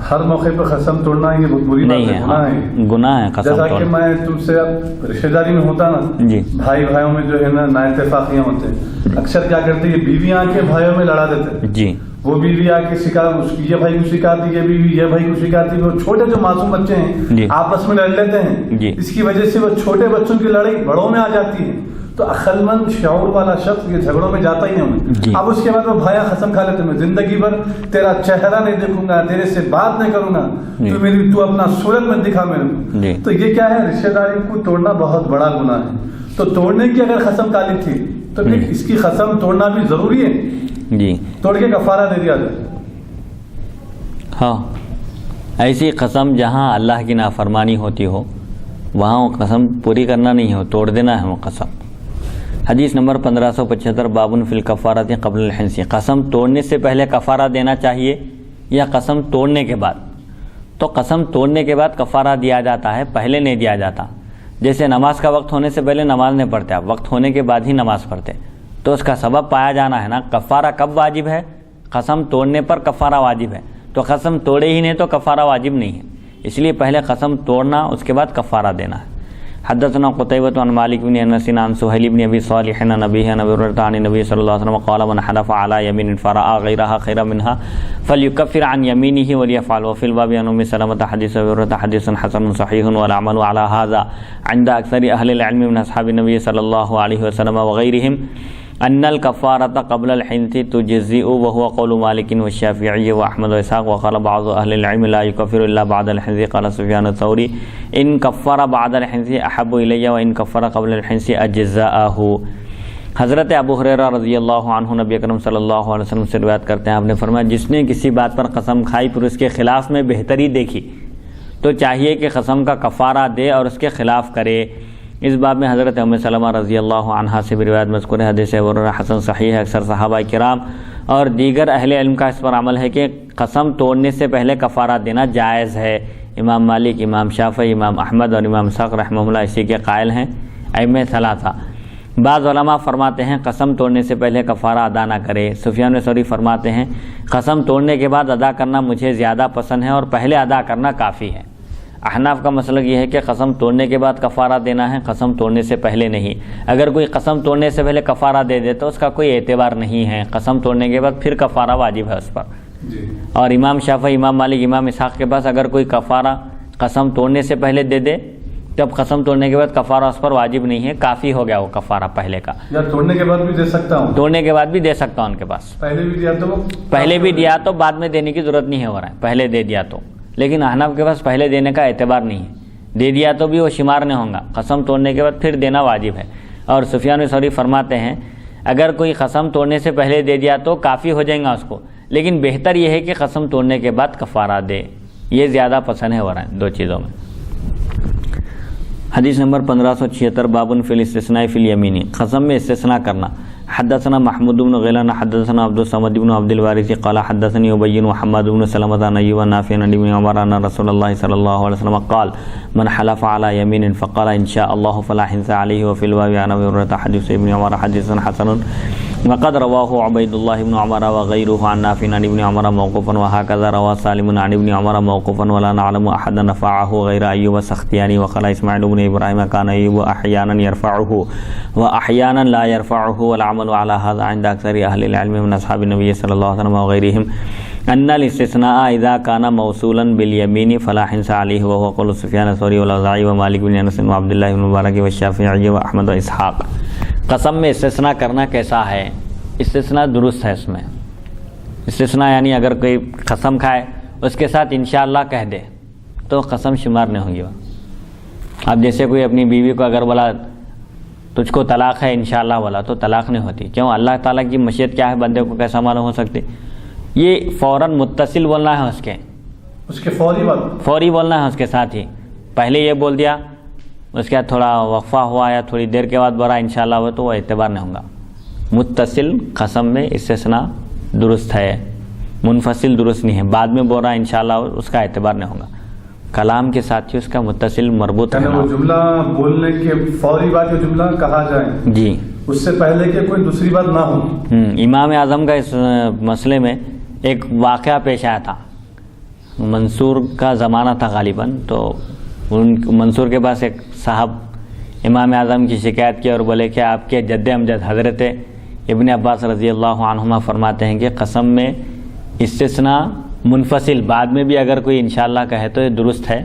ہر موقع پر قسم توڑنا یہ بہت بری بات ہے، گناہ ہے، گناہ ہے قسم جیسا کہ توڑنا۔ میں تم سے اب رشتہ داری میں ہوتا نا، جی بھائی بھائیوں میں جو ہے نا نا اتفاقیاں ہوتے ہیں، اکثر کیا کرتے ہیں، یہ بیویاں آ کے بھائیوں میں لڑا دیتے ہیں، جی وہ بیوی آ کے یہ بھائی کو سکھاتی، یہ بیوی یہ بھائی کو سکھاتی، وہ چھوٹے جو معصوم بچے جی ہیں آپس میں لڑ لیتے ہیں، جی اس کی وجہ سے وہ چھوٹے بچوں کی لڑائی بڑوں میں آ جاتی ہے، تو عقل مند شعور والا شخص یہ جھگڑوں میں جاتا ہی نہیں جی۔ اب اس کے بعد وہ بھائی قسم کھا لیتے ہیں، میں زندگی بھر تیرا چہرہ نہیں دیکھوں گا، تیرے سے بات نہیں کروں گا، تو اپنا صورت میں دکھا میرے کو، تو یہ کیا ہے، رشتہ داری کو توڑنا بہت بڑا گناہ ہے۔ تو توڑنے کی اگر قسم کھالی تھی تو پھر اس کی قسم توڑنا بھی ضروری ہے، جی توڑ کے کفارہ دے دیا جائے۔ ہاں ایسی قسم جہاں اللہ کی نافرمانی ہوتی ہو وہاں وہ قسم پوری کرنا نہیں ہو، توڑ دینا ہے وہ قسم۔ حدیث نمبر 1575 بابن فی الکفارۃ قبل الحنث، قسم توڑنے سے پہلے کفارہ دینا چاہیے یا قسم توڑنے کے بعد؟ تو قسم توڑنے کے بعد کفارہ دیا جاتا ہے، پہلے نہیں دیا جاتا۔ جیسے نماز کا وقت ہونے سے پہلے نماز نہیں پڑھتے آپ، وقت ہونے کے بعد ہی نماز پڑھتے، تو اس کا سبب پایا جانا ہے نا۔ کفارہ کب واجب ہے؟ قسم توڑنے پر کفارہ واجب ہے، تو قسم توڑے ہی نہیں تو کفارہ واجب نہیں ہے، اس لیے پہلے قسم توڑنا، اس کے بعد کفارہ دینا ہے۔ حدثنا قتيبة عن مالك بن انس عن سهيل بن ابي صالح عن ابيه عن ابي هريره عن النبي صلى الله عليه وسلم قال من حلف على يمين فرأى غيرها خيرا منها فليكفر عن يمينه وليفعل. وفي الباب عن ام سلمة حديث ابي هريره حديث حسن صحيح والعمل على هذا عند اكثر اهل العلم من اصحاب النبي صلى الله عليه وسلم وغيرهم ان الكفارة قبل الحنث تجزئ وهو قول مالك والشافعي واحمد واسحاق. وقال بعض اهل العلم لا يكفر الا بعد الحنث. قال سفيان الثوري ان كفر بعد الحنث احب الي وان كفر قبل الحنث اجزاءه. حضرت ابو ہریرہ رضی اللہ عنہ نبی اکرم صلی اللہ علیہ وسلم سے روایت کرتے ہیں، آپ نے فرمایا جس نے کسی بات پر قسم کھائی پھر اس کے خلاف میں بہتری دیکھی تو چاہیے کہ قسم کا کفارہ دے اور اس کے خلاف کرے۔ اس باب میں حضرت ام سلمہ رضی اللہ عنہا سے بھی روایت مذکور ہے، حدیث ابو ہریرہ حسن صحیح ہے۔ اکثر صحابہ کرام اور دیگر اہل علم کا اس پر عمل ہے کہ قسم توڑنے سے پہلے کفارہ دینا جائز ہے۔ امام مالک، امام شافعی، امام احمد اور امام اسحاق رحمہ اللہ اسی کے قائل ہیں، ائمہ ثلاثہ۔ بعض علماء فرماتے ہیں قسم توڑنے سے پہلے کفارہ ادا نہ کرے۔ سفیان ثوری فرماتے ہیں قسم توڑنے کے بعد ادا کرنا مجھے زیادہ پسند ہے اور پہلے ادا کرنا کافی ہے۔ احناف کا مسلک یہ ہے کہ قسم توڑنے کے بعد کفارہ دینا ہے، قسم توڑنے سے پہلے نہیں۔ اگر کوئی قسم توڑنے سے پہلے کفارہ دے دے تو اس کا کوئی اعتبار نہیں ہے، قسم توڑنے کے بعد پھر کفارہ واجب ہے اس پر۔ اور امام شافعی، امام مالک، امام اسحاق کے پاس اگر کوئی کفارہ قسم توڑنے سے پہلے دے دے تو اب قسم توڑنے کے بعد کفارہ اس پر واجب نہیں ہے، کافی ہو گیا وہ کفارہ پہلے کا. یا توڑنے کے بعد بھی دے سکتا ہوں؟ توڑنے کے بعد بھی دے سکتا ہوں ان کے پاس. پہلے بھی دیا تو پہلے بھی دیا تو بعد میں دینے کی ضرورت نہیں ہو رہا ہے، پہلے دے دیا تو. لیکن احناف کے پاس پہلے دینے کا اعتبار نہیں ہے، دے دیا تو بھی وہ شمار نہیں ہوگا، قسم توڑنے کے بعد پھر دینا واجب ہے. اور سفیان ثوری فرماتے ہیں اگر کوئی قسم توڑنے سے پہلے دے دیا تو کافی ہو جائے گا اس کو، لیکن بہتر یہ ہے کہ قسم توڑنے کے بعد کفارہ دے، یہ زیادہ پسند ہے ورنہ دو چیزوں میں. حدیث نمبر 1576 بابن فی الاستثناء فی الیمین، قسم میں استثناء کرنا. حدثنا محمود بن غیلان حدثنا عبد الصمد بن عبد الوارث قال حدثني ابي وحماد بن سلمة عن ايوب نافع عن ابن عمر ان رسول الله صلى الله عليه وسلم قال من حلف على يمين فقال ان شاء الله فلا حنث عليه. وفي الباب عن ابي هريره حديث ابن عمر حديث حسن وقد رواه عبيد الله بن عمر وغيره عن نافع عن ابن عمر موقوفا وهكذا رواه سالم عن ابن عمر موقوفا ولا نعلم احدا رفعه غير ايوب السختياني. وقال اسماعيل بن ابراهيم كان ايوب احيانا يرفعه واحيانا لا يرفعه والعمل على هذا عند اكثر اهل العلم من اصحاب النبي صلى الله عليه وسلم وغيرهم ان الاستثناء اذا كان موصولا باليمين فلا حنث عليه وهو قول سفيان الثوري والاوزاعي ومالك بن انس وعبد الله بن مبارك والشافعي واحمد واسحاق. قسم میں استثناء کرنا کیسا ہے؟ استثناء درست ہے. اس میں استثناء یعنی اگر کوئی قسم کھائے اس کے ساتھ انشاءاللہ کہہ دے تو قسم شمار نہیں ہوگی. اب جیسے کوئی اپنی بیوی کو اگر بولا تجھ کو طلاق ہے انشاءاللہ بولا تو طلاق نہیں ہوتی. کیوں؟ اللہ تعالیٰ کی مشیت کیا ہے بندے کو کیسا معلوم ہو سکتی؟ یہ فوراً متصل بولنا ہے اس کے فوری بولنا ہے اس کے ساتھ ہی. پہلے یہ بول دیا اس کے بعد تھوڑا وقفہ ہوا یا تھوڑی دیر کے بعد بولا انشاءاللہ ہوا تو وہ اعتبار نہیں ہوگا. متصل قسم میں استثناء درست ہے، منفصل درست نہیں ہے. بعد میں بول رہا انشاءاللہ اس کا اعتبار نہیں ہوگا. کلام کے ساتھ ہی اس کا متصل مربوط ہے. وہ جملہ بولنے کے فوری بعد جو جملہ کہا جائے جی اس سے پہلے کہ کوئی دوسری بات نہ ہو. امام اعظم کا اس مسئلے میں ایک واقعہ پیش آیا تھا. منصور کا زمانہ تھا غالباً، تو منصور کے پاس ایک صاحب امام اعظم کی شکایت کی اور بولے کہ آپ کے جد امجد حضرت ابن عباس رضی اللہ عنہما فرماتے ہیں کہ قسم میں استثناء منفصل بعد میں بھی اگر کوئی انشاءاللہ کہے تو یہ درست ہے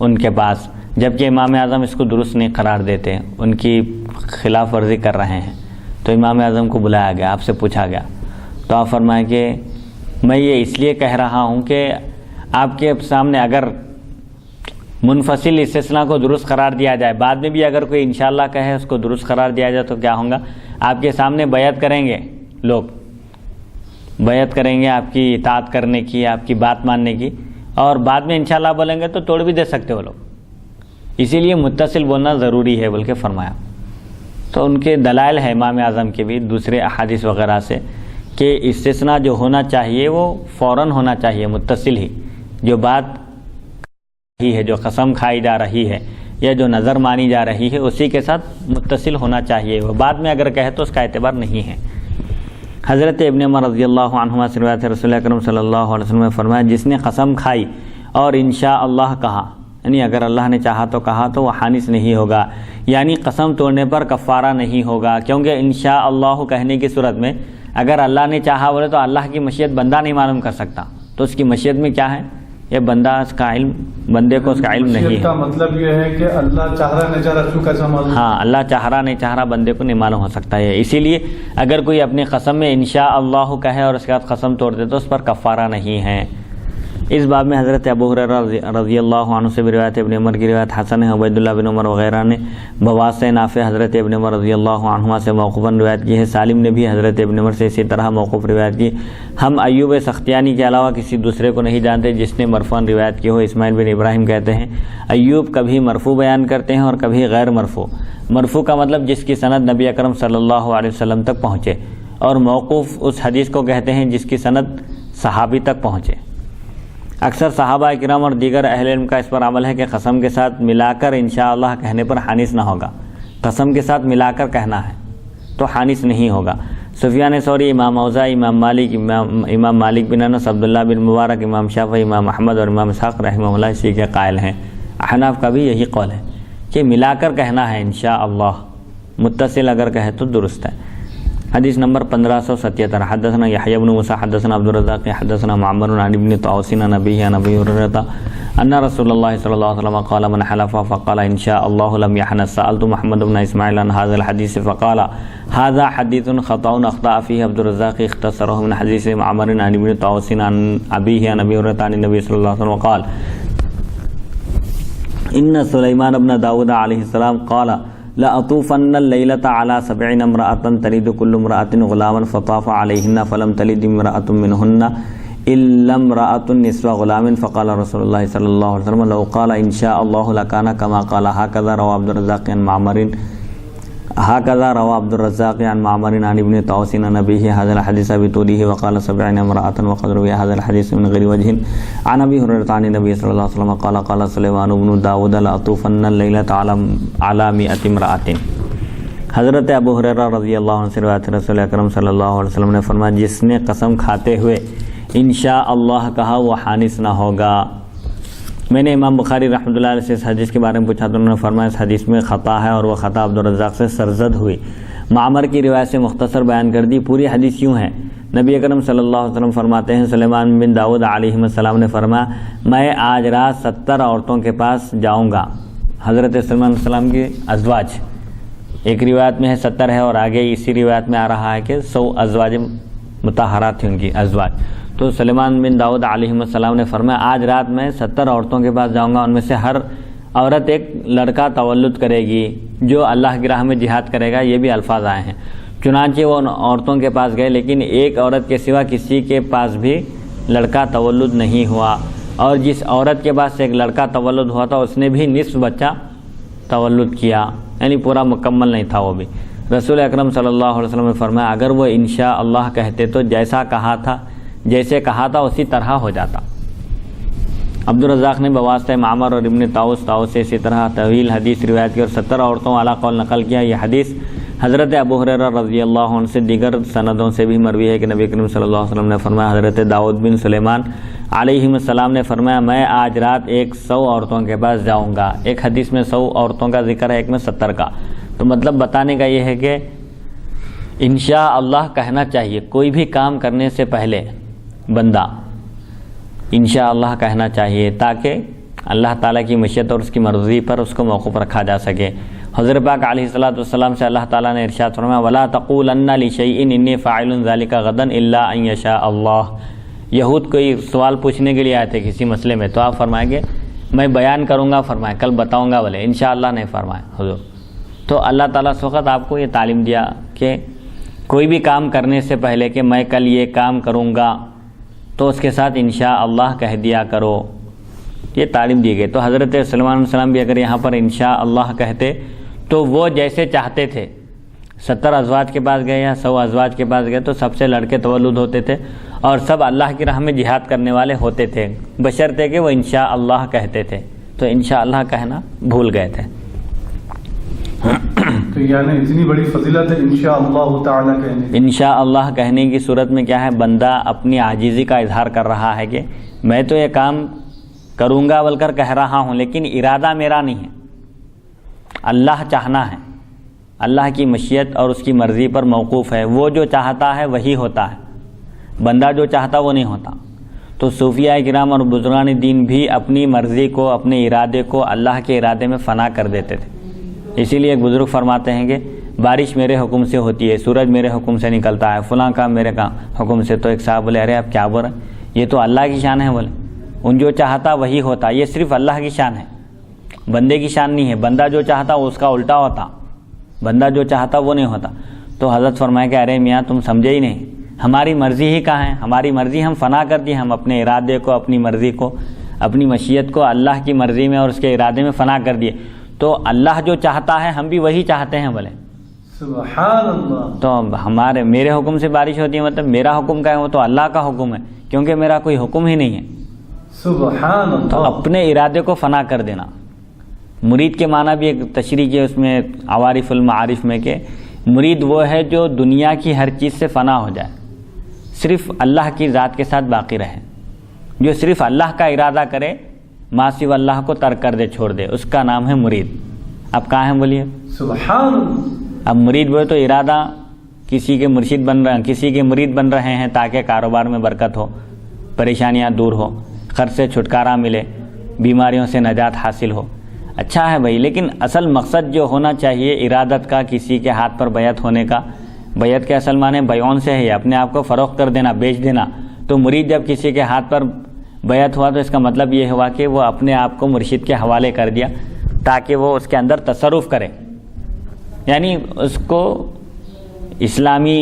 ان کے پاس، جبکہ امام اعظم اس کو درست نہیں قرار دیتے، ان کی خلاف ورزی کر رہے ہیں. تو امام اعظم کو بلایا گیا، آپ سے پوچھا گیا تو آپ فرمائے کہ میں یہ اس لیے کہہ رہا ہوں کہ آپ کے سامنے اگر منفصل استثناء کو درست قرار دیا جائے بعد میں بھی اگر کوئی انشاءاللہ کہے اس کو درست قرار دیا جائے تو کیا ہوگا؟ آپ کے سامنے بیعت کریں گے، لوگ بیعت کریں گے آپ کی اطاعت کرنے کی، آپ کی بات ماننے کی، اور بعد میں انشاءاللہ بولیں گے تو توڑ بھی دے سکتے وہ لوگ. اسی لیے متصل بولنا ضروری ہے بلکہ فرمایا. تو ان کے دلائل ہے امام اعظم کے بھی دوسرے احادیث وغیرہ سے کہ استثناء جو ہونا چاہیے وہ فوراً ہونا چاہیے، متصل ہی. جو بات ہی ہے، جو قسم کھائی جا رہی ہے یا جو نظر مانی جا رہی ہے اسی کے ساتھ متصل ہونا چاہیے. وہ بعد میں اگر کہے تو اس کا اعتبار نہیں ہے. حضرت ابن عمر رضی اللہ عنہما سے روایت ہے، رسول اکرم صلی اللہ علیہ وسلم نے فرمایا جس نے قسم کھائی اور انشاءاللہ کہا، یعنی اگر اللہ نے چاہا تو کہا تو وہ حانث نہیں ہوگا، یعنی قسم توڑنے پر کفارہ نہیں ہوگا. کیونکہ انشاءاللہ کہنے کی صورت میں اگر اللہ نے چاہا بولے تو اللہ کی مشیت بندہ نہیں معلوم کر سکتا. تو اس کی مشیت میں کیا ہے؟ یہ بندہ اس کا علم، بندے کو اس کا علم نہیں ہے. کا مطلب یہ ہے کہ اللہ چاہ رہا نہیں چاہ رہا تو کیسا معلوم؟ ہاں، اللہ چاہ رہا نہیں چاہ رہا بندے کو نہیں معلوم ہو سکتا ہے. اسی لیے اگر کوئی اپنی قسم میں انشاءاللہ کہے اور اس کے بعد قسم توڑ دے تو اس پر کفارہ نہیں ہے. اس باب میں حضرت ابو ہریرہ رضی اللہ عنہ سے بھی روایت، ابن عمر کی روایت حسن ہے. عبید اللہ بن عمر وغیرہ نے بواسطہ نافع حضرت ابن عمر رضی اللہ عنہما سے موقوفاً روایت کی ہے. سالم نے بھی حضرت ابن عمر سے اسی طرح موقوف روایت کی. ہم ایوب سختیانی کے علاوہ کسی دوسرے کو نہیں جانتے جس نے مرفوعاً روایت کی ہو. اسماعیل بن ابراہیم کہتے ہیں ایوب کبھی مرفوع بیان کرتے ہیں اور کبھی غیر مرفوع. مرفوع کا مطلب جس کی سند نبی اکرم صلی اللہ علیہ وسلم تک پہنچے، اور موقوف اس حدیث کو کہتے ہیں جس کی سند صحابی تک پہنچے. اکثر صحابہ کرام اور دیگر اہل علم کا اس پر عمل ہے کہ قسم کے ساتھ ملا کر انشاءاللہ کہنے پر حانث نہ ہوگا. قسم کے ساتھ ملا کر کہنا ہے تو حانث نہیں ہوگا. سفیان ثوری، امام اوزاعی، امام مالک بن انس، عبداللہ بن مبارک، امام شافعی، امام احمد اور امام اسحاق رحمہ اللہ اسی کے قائل ہیں. احناف کا بھی یہی قول ہے کہ ملا کر کہنا ہے انشاءاللہ، متصل اگر کہے تو درست ہے. حدیث نمبر 1577 حدثنا یحیی بن موسیٰ حدثنا عبد الرزاق حدثنا معمر عن ابن طاووس عن ابی هريرة ان رسول اللہ صلی اللہ علیہ وسلم قال من حلف فقال ان شاء اللہ لم يحنث سألت محمد بن اسماعیل عن هذا الحديث فقال هذا حديث خطأ اخطأ فيه عبد الرزاق اختصره من حديث معمر عن ابن طاووس عن ابيه عن ابي هريرة عن النبي صلی اللہ علیہ وسلم قال ان سلیمان بن داود علیہ السلام قال لأطوفن الليلة على 70 امرأة تلد كل امرأة غلاما فطاف عليهن فلم تلد امرأة منهن إلا امرأة نصف غلام فقال رسول الله صلى الله عليه وسلم لو قال إن شاء الله لكان كما قال هكذا روى عبد الرزاق عن معمر عن ابن طاووس عن أبيه هذا الحديث بطوله وقال 70 امرأة وقد روي هذا الحديث من غير وجه عن أبي هريرة عن النبي صلى الله عليه وسلم قال قال سليمان بن داود لأطوفن الليلة على 100 امرأة. حضرت ابو ہریرہ رضی اللہ عنہ سے روایت رسول اکرم صلی اللہ علیہ وسلم نے فرمایا جس نے قسم کھاتے ہوئے انشاءاللہ کہا وہ حانث نہ ہوگا. میں نے امام بخاری رحمۃ اللہ علیہ سے اس حدیث کے بارے میں پوچھا تو انہوں نے فرمایا اس حدیث میں خطا ہے اور وہ خطا عبدالرزاق سے سرزد ہوئی. معمر کی روایت سے مختصر بیان کر دی. پوری حدیث یوں ہے، نبی اکرم صلی اللہ علیہ وسلم فرماتے ہیں سلیمان بن داؤد علیہ السلام نے فرمایا میں آج رات 70 عورتوں کے پاس جاؤں گا. حضرت سلیمان علیہ السلام کی ازواج ایک روایت میں ہے 70 ہے اور آگے اسی روایت میں آ رہا ہے کہ 100 ازواج مطہرات تھیں ان کی ازواج. تو سلیمان بن داؤد علیہ السلام نے فرمایا آج رات میں 70 عورتوں کے پاس جاؤں گا، ان میں سے ہر عورت ایک لڑکا تولد کرے گی جو اللہ کی راہ میں جہاد کرے گا. یہ بھی الفاظ آئے ہیں. چنانچہ وہ ان عورتوں کے پاس گئے لیکن ایک عورت کے سوا کسی کے پاس بھی لڑکا تولد نہیں ہوا، اور جس عورت کے پاس ایک لڑکا تولد ہوا تھا اس نے بھی نصف بچہ تولد کیا، یعنی پورا مکمل نہیں تھا وہ بھی. رسول اکرم صلی اللہ علیہ وسلم نے فرمایا اگر وہ انشاءاللہ کہتے تو جیسے کہا تھا اسی طرح ہو جاتا. عبدالرزاق نے بواسطہ معمر اور ابن طاووس سے اسی طرح طویل حدیث روایت کی اور 70 عورتوں والا قول نقل کیا. یہ حدیث حضرت ابو ہریرہ رضی اللہ عنہ سے دیگر سندوں سے بھی مروی ہے کہ نبی کریم صلی اللہ علیہ وسلم نے فرمایا حضرت داؤد بن سلیمان علیہ السلام نے فرمایا میں آج رات 100 عورتوں کے پاس جاؤں گا. ایک حدیث میں 100 عورتوں کا ذکر ہے، ایک میں 70 کا. تو مطلب بتانے کا یہ ہے کہ انشاءاللہ کہنا چاہیے. کوئی بھی کام کرنے سے پہلے بندہ انشاءاللہ کہنا چاہیے تاکہ اللہ تعالیٰ کی مشیت اور اس کی مرضی پر اس کو موقوف رکھا جا سکے. حضرت پاک علیہ الصلوۃ والسلام سے اللہ تعالیٰ نے ارشاد فرمایا وَلَا تَقُولَنَّ لِشَيْءٍ إِنِّي فَاعِلٌ ذَلِكَ غَدًا إِلَّا أَن يَشَاءَ اللَّهُ. یہود کوئی سوال پوچھنے کے لیے آئے تھے کسی مسئلے میں تو آپ فرمائیں گے میں بیان کروں گا، فرمائیں کل بتاؤں گا، بولے انشاءاللہ نہیں فرمائے حضور. تو اللہ تعالیٰ اس وقت آپ کو یہ تعلیم دیا کہ کوئی بھی کام کرنے سے پہلے کہ میں کل یہ کام کروں گا تو اس کے ساتھ انشاءاللہ کہہ دیا کرو. یہ تعلیم دی گئی. تو حضرت سلیمان علیہ السلام بھی اگر یہاں پر انشاءاللہ کہتے تو وہ جیسے چاہتے تھے 70 ازواج کے پاس گئے یا 100 ازواج کے پاس گئے تو سب سے لڑکے تولد ہوتے تھے اور سب اللہ کی راہ میں جہاد کرنے والے ہوتے تھے بشرطے کہ وہ انشاءاللہ کہتے تھے. تو انشاءاللہ کہنا بھول گئے تھے. تو یعنی اتنی بڑی فضیلت ہے انشاءاللہ تعالی کہنے کی. انشاءاللہ کہنے کی صورت میں کیا ہے بندہ اپنی عاجزی کا اظہار کر رہا ہے کہ میں تو یہ کام کروں گا بول کر کہہ رہا ہوں لیکن ارادہ میرا نہیں ہے، اللہ چاہنا ہے، اللہ کی مشیت اور اس کی مرضی پر موقوف ہے. وہ جو چاہتا ہے وہی ہوتا ہے، بندہ جو چاہتا وہ نہیں ہوتا. تو صوفیاء کرام اور بزرگان دین بھی اپنی مرضی کو اپنے ارادے کو اللہ کے ارادے میں فنا کر دیتے تھے. اسی لیے ایک بزرگ فرماتے ہیں کہ بارش میرے حکم سے ہوتی ہے، سورج میرے حکم سے نکلتا ہے، فلاں کام میرے حکم سے. تو ایک صاحب بولے ارے آپ کیا بول رہے ہیں، یہ تو اللہ کی شان ہے. بولے ان جو چاہتا وہی ہوتا، یہ صرف اللہ کی شان ہے، بندے کی شان نہیں ہے. بندہ جو چاہتا وہ اس کا الٹا ہوتا، بندہ جو چاہتا وہ نہیں ہوتا. تو حضرت فرمائے کہ ارے میاں تم سمجھے ہی نہیں، ہماری مرضی ہی کہاں ہے، ہماری مرضی ہم فنا کر دی. ہم اپنے ارادے کو، اپنی مرضی کو، اپنی مشیت کو اللہ کی مرضی میں اور اس کے ارادے میں فنا کر دیے. تو اللہ جو چاہتا ہے ہم بھی وہی چاہتے ہیں. بولے سبحان اللہ. تو میرے حکم سے بارش ہوتی ہے، مطلب میرا حکم کا ہے وہ تو اللہ کا حکم ہے کیونکہ میرا کوئی حکم ہی نہیں ہے. سبحان اللہ. تو اپنے ارادے کو فنا کر دینا. مرید کے معنی بھی ایک تشریح کی اس میں عوارف المعارف میں کہ مرید وہ ہے جو دنیا کی ہر چیز سے فنا ہو جائے، صرف اللہ کی ذات کے ساتھ باقی رہے، جو صرف اللہ کا ارادہ کرے، ما سوى اللہ کو ترک کر دے، چھوڑ دے، اس کا نام ہے مرید. اب کہاں ہیں بولیے؟ سبحان اللہ. اب مرید وہ تو ارادہ کسی کے مرشد بن رہے ہیں، کسی کے مرید بن رہے ہیں تاکہ کاروبار میں برکت ہو، پریشانیاں دور ہو، قرض سے چھٹکارا ملے، بیماریوں سے نجات حاصل ہو. اچھا ہے بھائی، لیکن اصل مقصد جو ہونا چاہیے ارادت کا، کسی کے ہاتھ پر بیعت ہونے کا، بیعت کے اصل معنی بیعون سے ہے، اپنے آپ کو فروخت کر دینا، بیچ دینا. تو مرید جب کسی کے ہاتھ پر بیعت ہوا تو اس کا مطلب یہ ہوا کہ وہ اپنے آپ کو مرشد کے حوالے کر دیا تاکہ وہ اس کے اندر تصرف کرے، یعنی اس کو اسلامی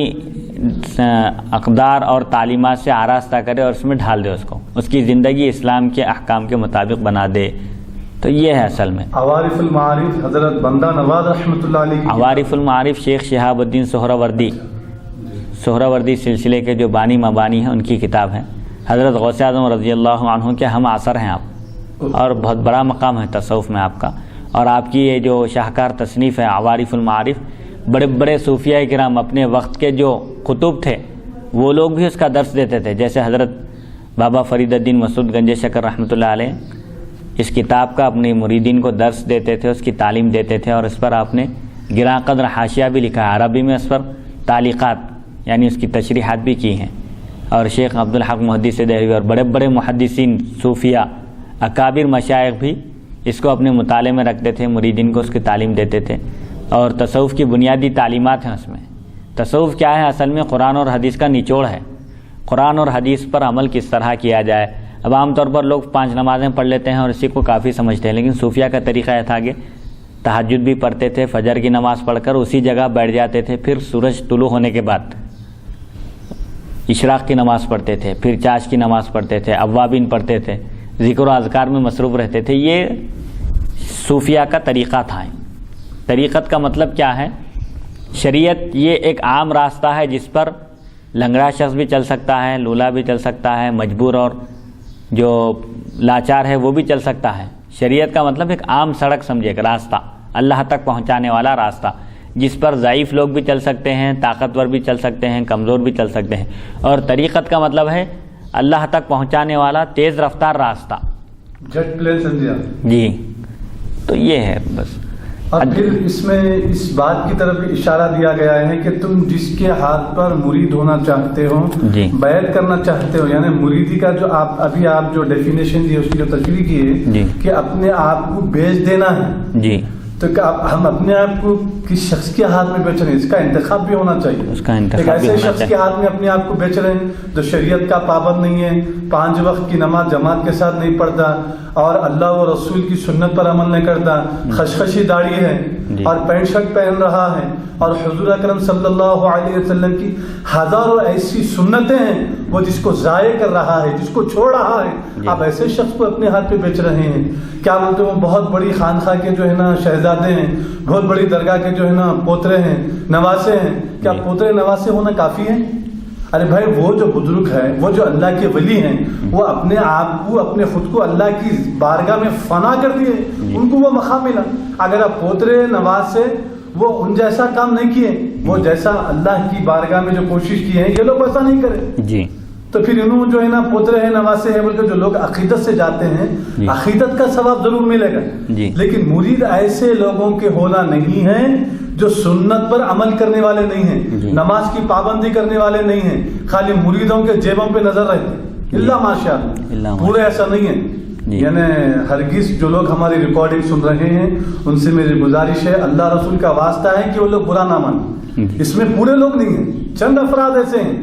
اقدار اور تعلیمات سے آراستہ کرے اور اس میں ڈھال دے، اس کی زندگی اسلام کے احکام کے مطابق بنا دے. تو یہ ہے اصل میں عوارف المعارف حضرت بندہ نواز رحمۃ اللہ علیہ. عوارف المعارف شیخ شہاب الدین سہروردی سلسلے کے جو بانی مبانی ہیں ان کی کتاب ہے. حضرت غوث اعظم رضی اللہ عنہ کے ہم عصر ہیں آپ، اور بہت بڑا مقام ہے تصوف میں آپ کا. اور آپ کی یہ جو شاہکار تصنیف ہے عوارف المعارف، بڑے بڑے صوفیاء کرام اپنے وقت کے جو قطب تھے وہ لوگ بھی اس کا درس دیتے تھے، جیسے حضرت بابا فرید الدین مسعود گنج شکر رحمۃ اللہ علیہ اس کتاب کا اپنے مریدین کو درس دیتے تھے، اس کی تعلیم دیتے تھے، اور اس پر آپ نے گراں قدر حاشیہ بھی لکھا ہے، عربی میں اس پر تعلیقات یعنی اس کی تشریحات بھی کی ہیں. اور شیخ عبدالحق محدث دہلوی اور بڑے بڑے محدثین صوفیہ اکابر مشائخ بھی اس کو اپنے مطالعے میں رکھتے تھے، مریدین کو اس کی تعلیم دیتے تھے. اور تصوف کی بنیادی تعلیمات ہیں اس میں. تصوف کیا ہے؟ اصل میں قرآن اور حدیث کا نچوڑ ہے. قرآن اور حدیث پر عمل کس طرح کیا جائے. اب عام طور پر لوگ 5 نمازیں پڑھ لیتے ہیں اور اسی کو کافی سمجھتے ہیں، لیکن صوفیہ کا طریقہ یہ تھا کہ تہجد بھی پڑھتے تھے، فجر کی نماز پڑھ کر اسی جگہ بیٹھ جاتے تھے، پھر سورج طلوع ہونے کے بعد اشراق کی نماز پڑھتے تھے، پھر چاش کی نماز پڑھتے تھے، اوابین پڑھتے تھے، ذکر و اذکار میں مصروف رہتے تھے. یہ صوفیہ کا طریقہ تھا. طریقت کا مطلب کیا ہے؟ شریعت یہ ایک عام راستہ ہے جس پر لنگڑا شخص بھی چل سکتا ہے، لولا بھی چل سکتا ہے، مجبور اور جو لاچار ہے وہ بھی چل سکتا ہے. شریعت کا مطلب ایک عام سڑک سمجھے، ایک راستہ، اللہ تک پہنچانے والا راستہ جس پر ضعیف لوگ بھی چل سکتے ہیں، طاقتور بھی چل سکتے ہیں، کمزور بھی چل سکتے ہیں. اور طریقت کا مطلب ہے اللہ تک پہنچانے والا تیز رفتار راستہ، جیٹ پلین سمجھا جی. تو یہ ہے بس. اور پھر اس میں اس بات کی طرف اشارہ دیا گیا ہے کہ تم جس کے ہاتھ پر مرید ہونا چاہتے ہو، جی، بیعت کرنا چاہتے ہو، یعنی مریدی کا جو آپ جو ڈیفینیشن دی اس کی جو تشریح کی ہے، جی، کہ اپنے آپ کو بیچ دینا ہے. جی، تو ہم اپنے آپ کو کس شخص کے ہاتھ میں بیچ رہے ہیں؟ اس کا انتخاب بھی ہونا چاہیے. اس کا انتخاب ایک ایسے شخص کے ہاتھ میں اپنے آپ کو بیچ رہے ہیں جو شریعت کا پابند نہیں ہے، 5 وقت کی نماز جماعت کے ساتھ نہیں پڑھتا، اور اللہ و رسول کی سنت پر عمل نہیں کرتا، خشخشی داڑھی ہے اور پینٹ شرٹ پہن رہا ہے، اور حضور اکرم صلی اللہ علیہ وسلم کی ہزاروں ایسی سنتیں ہیں وہ جس کو ضائع کر رہا ہے، جس کو چھوڑ رہا ہے. آپ ایسے شخص کو اپنے ہاتھ پہ بیچ رہے ہیں. کیا بولتے ہیں؟ وہ بہت بڑی خانخواہ کے جو ہے نا شہزادے ہیں، بہت بڑی درگاہ کے جو ہے نا پوترے ہیں، نواسے ہیں. کیا پوترے نواسے ہونا کافی ہے؟ ارے بھائی، وہ جو بزرگ ہے، وہ جو اللہ کے ولی ہیں، وہ اپنے آپ کو، اپنے خود کو اللہ کی بارگاہ میں فنا کر دیے، ان کو وہ مقام ملا. اگر آپ پوترے نواسے وہ ان جیسا کام نہیں کیے، وہ جیسا اللہ کی بارگاہ میں جو کوشش کی ہے، یہ لوگ ایسا نہیں کرے. جی. تو پھر انہوں جو ہے نا پوترے ہیں، نواسے ہیں بلکہ جو لوگ عقیدت سے جاتے ہیں، عقیدت کا ثواب ضرور ملے گا. لیکن مرید ایسے لوگوں کے ہونا نہیں ہے جو سنت پر عمل کرنے والے نہیں ہیں، نماز کی پابندی کرنے والے نہیں ہیں، خالی مریدوں کے جیبوں پہ نظر رہتے. اللہ ماشاء اللہ، پورے ایسا نہیں ہے. یعنی ہرگز جو لوگ ہماری ریکارڈنگ سن رہے ہیں ان سے میری گزارش ہے، اللہ رسول کا واسطہ ہے کہ وہ لوگ برا نہ مانیں. اس میں پورے لوگ نہیں ہیں، چند افراد ایسے ہیں.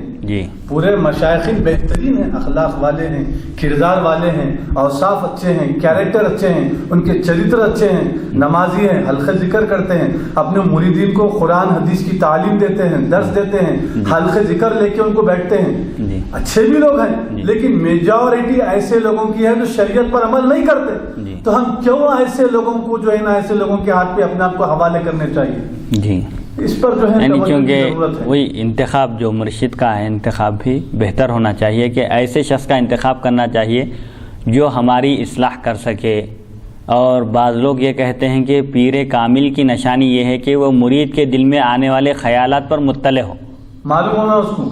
پورے مشائخین بہترین ہیں، اخلاق والے ہیں، کردار والے ہیں، اوصاف اچھے ہیں، کیریکٹر اچھے ہیں، ان کے چرتر اچھے ہیں، نمازی ہیں، حلقہ ذکر کرتے ہیں، اپنے مریدین کو قرآن حدیث کی تعلیم دیتے ہیں، درس دیتے ہیں، حلقہ ذکر لے کے ان کو بیٹھتے ہیں. اچھے بھی لوگ ہیں، لیکن میجورٹی ایسے لوگوں کی ہے جو شریعت پر عمل نہیں کرتے. تو ہم کیوں ایسے لوگوں کو جو ہے نا ایسے لوگوں کے ہاتھ پہ اپنے آپ کو حوالے کرنے چاہیے؟ جی. اس پر جو ہے یعنی کیونکہ وہی انتخاب جو مرشد کا ہے، انتخاب بھی بہتر ہونا چاہیے کہ ایسے شخص کا انتخاب کرنا چاہیے جو ہماری اصلاح کر سکے. اور بعض لوگ یہ کہتے ہیں کہ پیر کامل کی نشانی یہ ہے کہ وہ مرید کے دل میں آنے والے خیالات پر مطلع ہو، معلوم ہونا اس کو.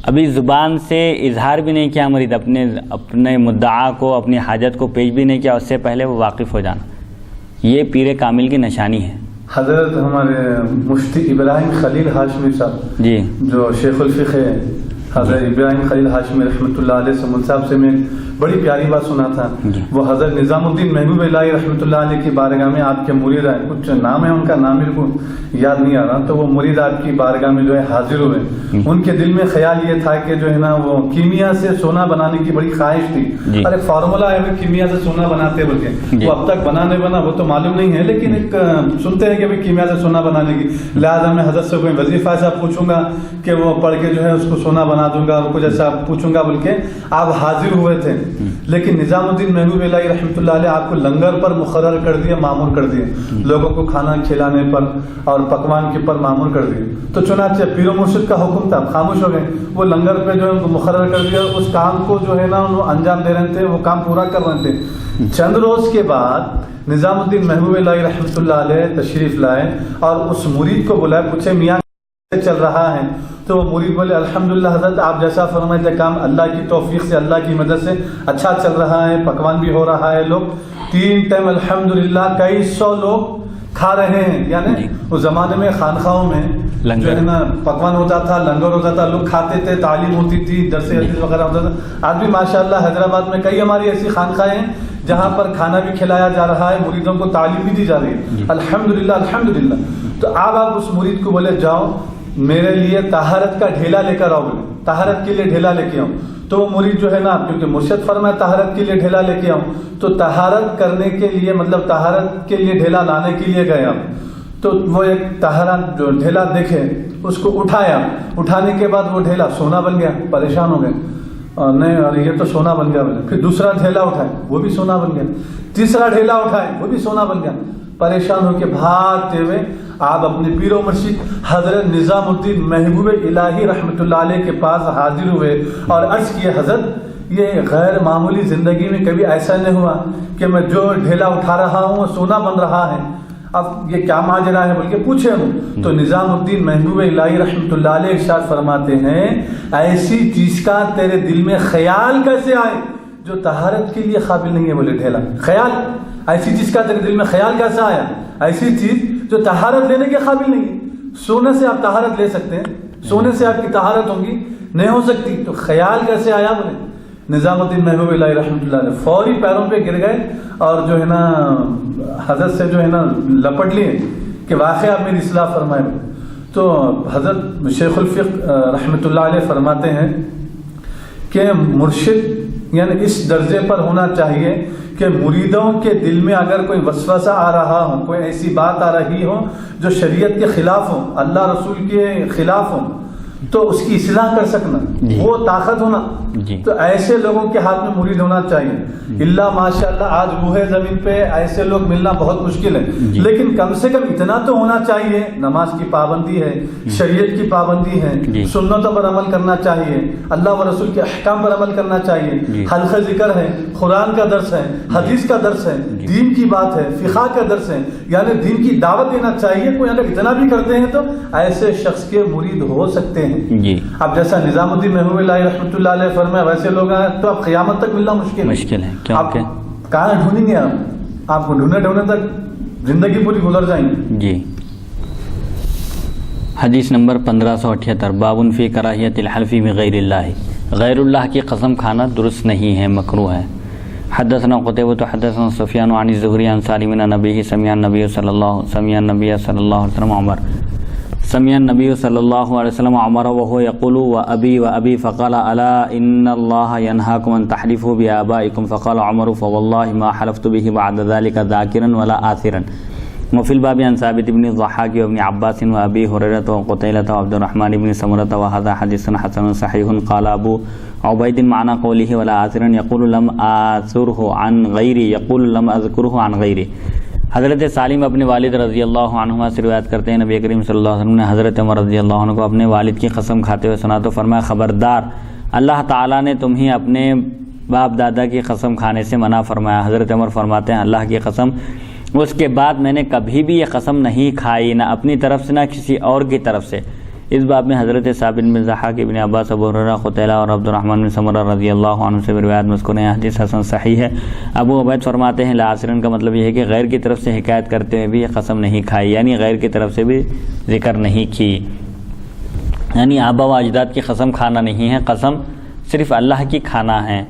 ابھی زبان سے اظہار بھی نہیں کیا مرید، اپنے مدعا کو، اپنی حاجت کو پیش بھی نہیں کیا، اس سے پہلے وہ واقف ہو جانا، یہ پیر کامل کی نشانی ہے. حضرت ہمارے مفتی ابراہیم خلیل ہاشمی صاحب، جی، جو شیخ الفقہ حضرت ابراہیم خلیل ہاشمی رحمۃ اللہ علیہ سے صاحب سے میں بڑی پیاری بات سنا تھا. وہ حضرت نظام الدین محبوب الہی رحمۃ اللہ علیہ کی بارگاہ میں آپ کے مرید آئے, کچھ نام ہے ان کا, نام میرے کو یاد نہیں آ رہا, تو وہ مرید آپ کی بارگاہ میں جو ہے حاضر ہوئے. ان کے دل میں خیال یہ تھا کہ جو ہے نا وہ کیمیا سے سونا بنانے کی بڑی خواہش تھی. اور ایک فارمولا ہے کیمیا سے سونا بناتے بول کے, وہ اب تک بنا وہ تو معلوم نہیں ہے, لیکن ایک سنتے ہیں کہ کیمیا سے سونا بنانے کی, لہٰذا میں حضرت سے کوئی وظیفہ ایسا پوچھوں گا کہ وہ پڑھ کے جو ہے اس کو سونا بنا دوں گا, کچھ ایسا پوچھوں گا بول کے آپ حاضر ہوئے تھے. لیکن نظام الدین محبوب الہی رحمۃ اللہ علیہ آپ کو لنگر پر مقرر کر دیا, معمور کر دیا, لوگوں کو کھانا کھلانے پر اور پکوان کے پر معمور کر دیا. تو چنانچہ پیر و مرشد کا حکم تھا, خاموش ہو گئے. وہ لنگر پہ جو ہے ان کو مقرر کر دیا, اس کام کو جو ہے نا وہ انجام دے رہے تھے, وہ کام پورا کر رہے تھے. چند روز کے بعد نظام الدین محبوب الہی رحمۃ اللہ علیہ تشریف لائے اور اس مرید کو بلائے, پوچھے میاں چل رہا ہے؟ تو وہ مرید بولے الحمدللہ حضرت آپ جیسا فرمائے تھے کام اللہ کی توفیق سے, اللہ کی مدد سے اچھا چل رہا ہے, پکوان بھی ہو رہا ہے, لوگ 3 ٹائم الحمدللہ کئی 100 لوگ کھا رہے ہیں. یعنی اس زمانے میں خانخواہوں میں جو ہے نا پکوان ہوتا تھا, لنگر ہوتا تھا, لوگ کھاتے تھے, تعلیم ہوتی تھی, درس حدیث وغیرہ ہوتا تھا. آج بھی ماشاءاللہ حیدرآباد میں کئی ہماری ایسی خانقاہیں ہیں جہاں پر کھانا بھی کھلایا جا رہا ہے, مریدوں کو تعلیم بھی دی جا رہی ہے. الحمدللہ الحمدللہ. تو آپ اس مرید کو بولے جاؤ میرے لیے طہارت کا ڈھیلا لے کر آؤ, بولے طہارت کے لیے ڈھیلا لے کے آؤ. تو وہ مرید جو ہے نا, کیونکہ مرشد فرمایا طہارت کے لیے ڈھیلا لے کے آؤ, تو طہارت کرنے کے لیے مطلب طہارت کے لیے ڈھیلا لانے کے لیے گیا. تو وہ ایک طہارت جو ڈھیلا دیکھے اس کو اٹھایا, اٹھانے کے بعد وہ ڈھیلا سونا بن گیا. پریشان ہو گئے, نہیں اور یہ تو سونا بن گیا. پھر دوسرا ڈھیلا اٹھائے, وہ بھی سونا بن گیا. تیسرا ڈھیلا اٹھائے, وہ بھی سونا بن گیا. پریشان ہو کے بھاگتے ہوئے آپ اپنے پیر و مرشد حضرت نظام الدین محبوب الہی رحمۃ اللہ علیہ کے پاس حاضر ہوئے اور عرض کیے حضرت یہ غیر معمولی زندگی میں کبھی ایسا نہیں ہوا کہ میں جو ڈھیلا اٹھا رہا ہوں وہ سونا بن رہا ہے, اب یہ کیا ماجرا ہے بول کے پوچھے ہوں. تو نظام الدین محبوب الہی رحمۃ اللہ علیہ ارشاد فرماتے ہیں ایسی چیز کا تیرے دل میں خیال کیسے آئے جو طہارت کے لیے قابل نہیں ہے. بولے ڈھیلا, خیال, ایسی چیز کا تیرے دل میں خیال کیسا آیا, ایسی چیز جو طہارت لینے کے قابل نہیں ہے. سونے سے آپ طہارت لے سکتے ہیں, سونے سے آپ کی طہارت ہوگی, نہیں ہو سکتی, تو خیال کیسے آیا. بولے نظام الدین محبوب الہی رحمۃ اللہ علیہ فوری پیروں پہ گر گئے اور جو ہے نا حضرت سے جو ہے نا لپٹ لیے کہ واقعی آپ میری اصلاح فرمائے. تو حضرت شیخ الفقہ رحمۃ اللہ علیہ فرماتے ہیں کہ مرشد یعنی اس درجے پر ہونا چاہیے کہ مریدوں کے دل میں اگر کوئی وسوسہ آ رہا ہو, کوئی ایسی بات آ رہی ہو جو شریعت کے خلاف ہو, اللہ رسول کے خلاف ہو, تو اس کی اصلاح کر سکنا, وہ طاقت ہونا. تو ایسے لوگوں کے ہاتھ میں مرید ہونا چاہیے. اللہ ماشاءاللہ آج بوہے زمین پہ ایسے لوگ ملنا بہت مشکل ہے, لیکن کم سے کم اتنا تو ہونا چاہیے. نماز کی پابندی ہے, شریعت کی پابندی ہے, سنتوں پر عمل کرنا چاہیے, اللہ و رسول کے احکام پر عمل کرنا چاہیے, حلقہ ذکر ہے, قرآن کا درس ہے, حدیث کا درس ہے, دین کی بات ہے, فقہ کا درس ہے, یعنی دین کی دعوت دینا چاہیے. کوئی اگر اتنا بھی کرتے ہیں تو ایسے شخص کے مرید ہو سکتے ہیں. اب جیسا نظام الدین محبوب الہی رحمۃ اللہ علیہ فرمایا ویسے لوگ ہیں تو اب قیامت تک ملنا مشکل ہے. آپ کہاں ڈھونڈیں گے, آپ کو ڈھونڈنے تک زندگی پوری گزر جائیں گی. جی. حدیث نمبر 1578 بابن فی کراہیت الحلف بغیر اللہ, غیر اللہ کی قسم کھانا درست نہیں ہے, مکروہ ہے. حدثنا قتیبہ حدثنا سفیان عن الزہری عن سالم بن نبی سمع النبی صلی اللہ علیہ وسلم عمر سمع النبی صلی اللہ علیہ وسلم عمر وهو يقول وابی فقال الا ان اللہ ينهاكم ان تحلفوا بآبائكم فقال عمر فوالله ما حلفت به بعد ذلك ذاکرا ولا آثرا. وفي الباب عن ثابت بن الضحاك وابن عباس وابي هريرة وقتيلة وعبد الرحمن بن سمرة وهذا حديث حسن صحيح. قال ابو عبید معنى قوله ولا آثرا يقول لم آثره عن غيري يقول لم اذكره عن غيري. حضرت سالم اپنے والد رضی اللہ عنہما سے روایت کرتے ہیں نبی کریم صلی اللہ علیہ وسلم نے حضرت عمر رضی اللہ عنہ کو اپنے والد کی قسم کھاتے ہوئے سنا تو فرمایا خبردار, اللہ تعالیٰ نے تمہیں اپنے باپ دادا کی قسم کھانے سے منع فرمایا. حضرت عمر فرماتے ہیں اللہ کی قسم اس کے بعد میں نے کبھی بھی یہ قسم نہیں کھائی, نہ اپنی طرف سے نہ کسی اور کی طرف سے. اس باب میں حضرت ثابت بن ضحاک ابن عباس ابو ہریرہ قتیلہ اور عبد الرحمن بن سمرہ رضی اللہ عنہ سے روایت مذکور ہیں. حدیث حسن صحیح ہے. ابو عبید فرماتے ہیں لا عصرن کا مطلب یہ ہے کہ غیر کی طرف سے حکایت کرتے ہوئے بھی یہ قسم نہیں کھائی, یعنی غیر کی طرف سے بھی ذکر نہیں کی, یعنی آبا و اجداد کی قسم کھانا نہیں ہے, قسم صرف اللہ کی کھانا ہے.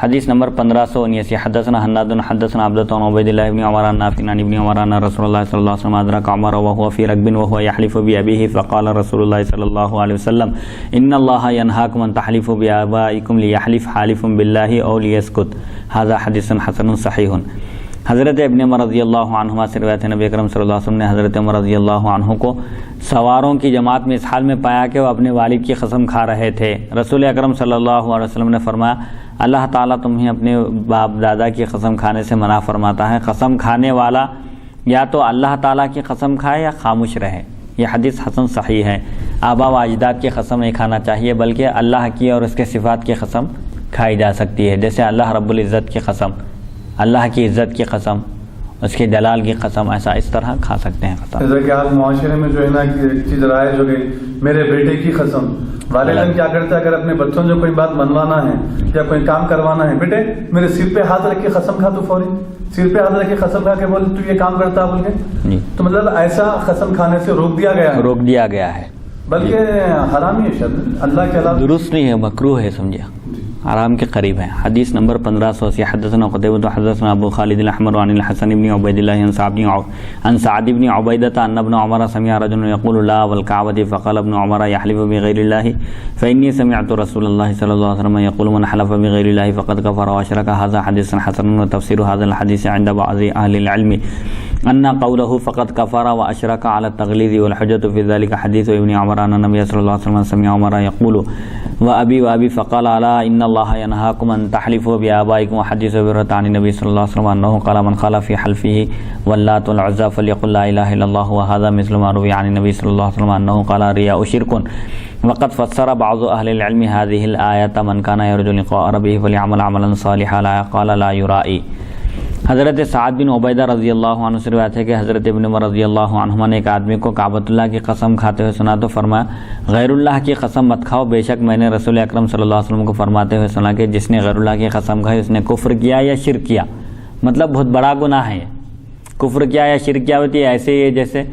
حدیث نمبر 1579 حدثنا حناد حدثنا عبدۃ بن عبید اللہ بن عمر نافع عن ابن عمر ان رسول اللہ صلی اللہ علیہ وسلم ادرک عمر وهو في ركب وهو يحلف بأبيه فقال رسول الله صلی اللہ علیہ وسلم ان اللہ ينهاكم ان تحلفوا بآبائكم ليحلف حالف بالله او ليسكت هذا حدیث حسن صحیح۔ حضرت ابن عمر رضی اللہ عنہما سے روایت ہے نبی اکرم صلی اللہ علیہ وسلم نے حضرت عمر رضی اللہ عنہ کو سواروں کی جماعت میں اس حال میں پایا کہ وہ اپنے والد کی قسم کھا رہے تھے۔ رسول اکرم صلی اللہ علیہ وسلم نے فرمایا اللہ تعالیٰ تمہیں اپنے باپ دادا کی قسم کھانے سے منع فرماتا ہے، قسم کھانے والا یا تو اللہ تعالیٰ کی قسم کھائے یا خاموش رہے۔ یہ حدیث حسن صحیح ہے۔ آبا و اجداد کی قسم نہیں کھانا چاہیے بلکہ اللہ کی اور اس کے صفات کی قسم کھائی جا سکتی ہے، جیسے اللہ رب العزت کی قسم، اللہ کی عزت کی قسم، اس کے جلال کی قسم، ایسا اس طرح کھا سکتے ہیں قسم۔ جیسا کہ آج معاشرے میں جو ہے نا کہ ایک چیز رائج ہو گئی، میرے بیٹے کی قسم۔ والدین کیا کرتا ہے اگر اپنے بچوں سے کوئی بات منوانا ہے یا کوئی کام کروانا ہے، بیٹے میرے سر پہ ہاتھ رکھ کے قسم کھا، تو فوری سر پہ ہاتھ رکھ کے قسم کھا کے بول تو یہ کام کرتا بول کے، تو مطلب ایسا قسم کھانے سے روک دیا گیا ہے، بلکہ حرامی ہے، شد اللہ کے علاوہ درست نہیں ہے، مکروہ ہے، سمجھے حرام کے قریب ہے۔ حدیث نمبر 1580 حدثنا قتيبة حدثنا ابو خالد الاحمر عن الحسن بن عبید اللہ عن سعد بن عبیدۃ ان ابن عمر سمع رجلا يقول لا والكعبة فقال ابن عمر يحلف بغير الله فاني سمعت رسول الله صلى الله عليه وسلم يقول من حلف بغير الله فقد كفر واشرك هذا حديث حسن وتفسير هذا الحديث عند بعض اهل العلم ان قوله فقد كفر واشرك على التغليظ والحجة في ذلك حديث ابن عمر ان النبي صلى الله عليه وسلم سمع عمر يقول وابي فقال الا ان الله ينهاكم ان تحلفوا بآبائكم وحديث برة عن النبي صلى الله عليه وسلم انه قال من قال في حلفه واللات والعزى فليقل لا اله الا الله وهذا مثل ما روي عن النبي صلى الله عليه وسلم انه قال رياء شرك وقد فسر بعض اهل العلم هذه الآية من كان يرجو لقاء ربه فليعمل عملا صالحا لا قال لا يرائي۔ حضرت سعد بن عبیدہ رضی اللہ عنہ سے روایت ہے کہ حضرت ابن عمر رضی اللہ عنہما نے ایک آدمی کو کعبۃ اللہ کی قسم کھاتے ہوئے سنا تو فرمایا غیر اللہ کی قسم مت کھاؤ، بے شک میں نے رسول اکرم صلی اللہ علیہ وسلم کو فرماتے ہوئے سنا کہ جس نے غیر اللہ کی قسم کھائی اس نے کفر کیا یا شرک کیا، مطلب بہت بڑا گناہ ہے۔ کفر کیا یا شرک کیا ہوتی ہے، ایسے ہی جیسے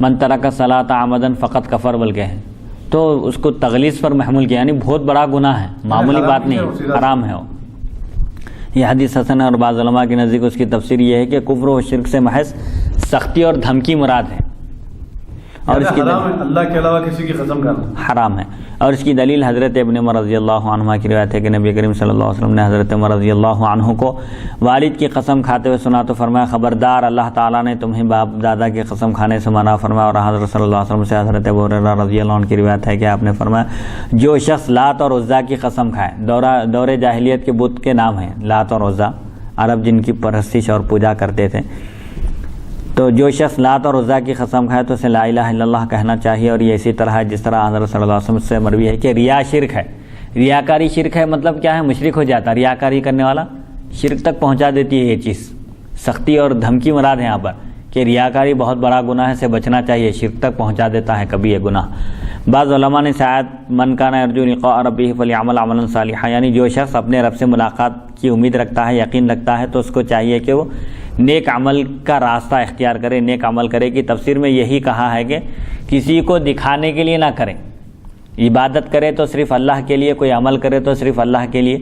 من ترک الصلاۃ عمدا فقط کفر بلکہ ہے، تو اس کو تغلیظ پر محمول کیا، یعنی بہت بڑا گناہ ہے، معمولی بات نہیں ہے، حرام ہے وہ۔ یہ حدیث حسن ہے اور بعض علماء کے نزدیک اس کی تفسیر یہ ہے کہ کفر و شرک سے محض سختی اور دھمکی مراد ہے، اور اس کی اللہ کے علاوہ کسی کی قسم کھانا حرام ہے۔ اور اس کی دلیل حضرت ابن عمر رضی اللہ عنہ کی روایت ہے کہ نبی کریم صلی اللہ علیہ وسلم نے حضرت عمر رضی اللہ عنہ کو والد کی قسم کھاتے ہوئے سنا تو فرمایا خبردار اللہ تعالیٰ نے تمہیں باپ دادا کی قسم کھانے سے منع فرمایا۔ اور حضرت صلی اللہ علیہ وسلم سے حضرت ابو ہریرہ رضی اللہ عنہ کی روایت ہے کہ آپ نے فرمایا جو شخص لات اور عزیٰ کی قسم کھائے، دور جاہلیت کے بت کے نام ہیں لات اور عزیٰ، عرب جن کی پرستش اور پوجا کرتے تھے، تو جو شخص لات اور عزیٰ کی قسم کھائے تو اسے لا الہ الا اللہ کہنا چاہیے۔ اور یہ اسی طرح ہے جس طرح حضرت صلی اللہ علیہ وسلم سے مروی ہے کہ ریا شرک ہے، ریاکاری شرک ہے، مطلب کیا ہے، مشرک ہو جاتا ہے، ریاکاری کرنے والا شرک تک پہنچا دیتی ہے یہ چیز۔ سختی اور دھمکی مراد ہے یہاں پر کہ ریاکاری بہت بڑا گناہ سے بچنا چاہیے، شرک تک پہنچا دیتا ہے کبھی یہ گناہ۔ بعض علماء نے شاید من کان یرجو لقاء ربہ فلیعمل عملا صالحا، یعنی جو شخص اپنے رب سے ملاقات کی امید رکھتا ہے، یقین رکھتا ہے، تو اس کو چاہیے کہ وہ نیک عمل کا راستہ اختیار کرے، نیک عمل کرے۔ کی تفسیر میں یہی کہا ہے کہ کسی کو دکھانے کے لیے نہ کرے، عبادت کرے تو صرف اللہ کے لیے، کوئی عمل کرے تو صرف اللہ کے لیے،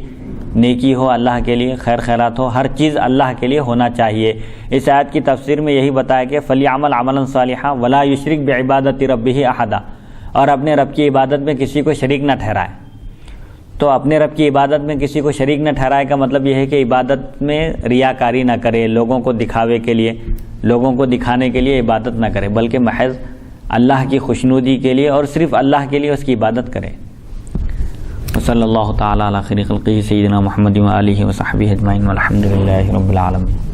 نیکی ہو اللہ کے لیے، خیر خیرات ہو، ہر چیز اللہ کے لیے ہونا چاہیے۔ اس آیت کی تفسیر میں یہی بتایا کہ فلیعمل عملا صالحا ولا یشرک بعبادت ربہ احدا، اور اپنے رب کی عبادت میں کسی کو شریک نہ ٹھہرائے۔ تو اپنے رب کی عبادت میں کسی کو شریک نہ ٹھہرائے کا مطلب یہ ہے کہ عبادت میں ریاکاری نہ کرے، لوگوں کو دکھاوے کے لیے، لوگوں کو دکھانے کے لیے عبادت نہ کرے، بلکہ محض اللہ کی خوشنودی کے لیے اور صرف اللہ کے لیے اس کی عبادت کرے۔ صلی اللہ تعالی علی خیر خلقہ سیدنا محمد و آلہ و صحبہ اجمعین والحمد للہ رب العالمین۔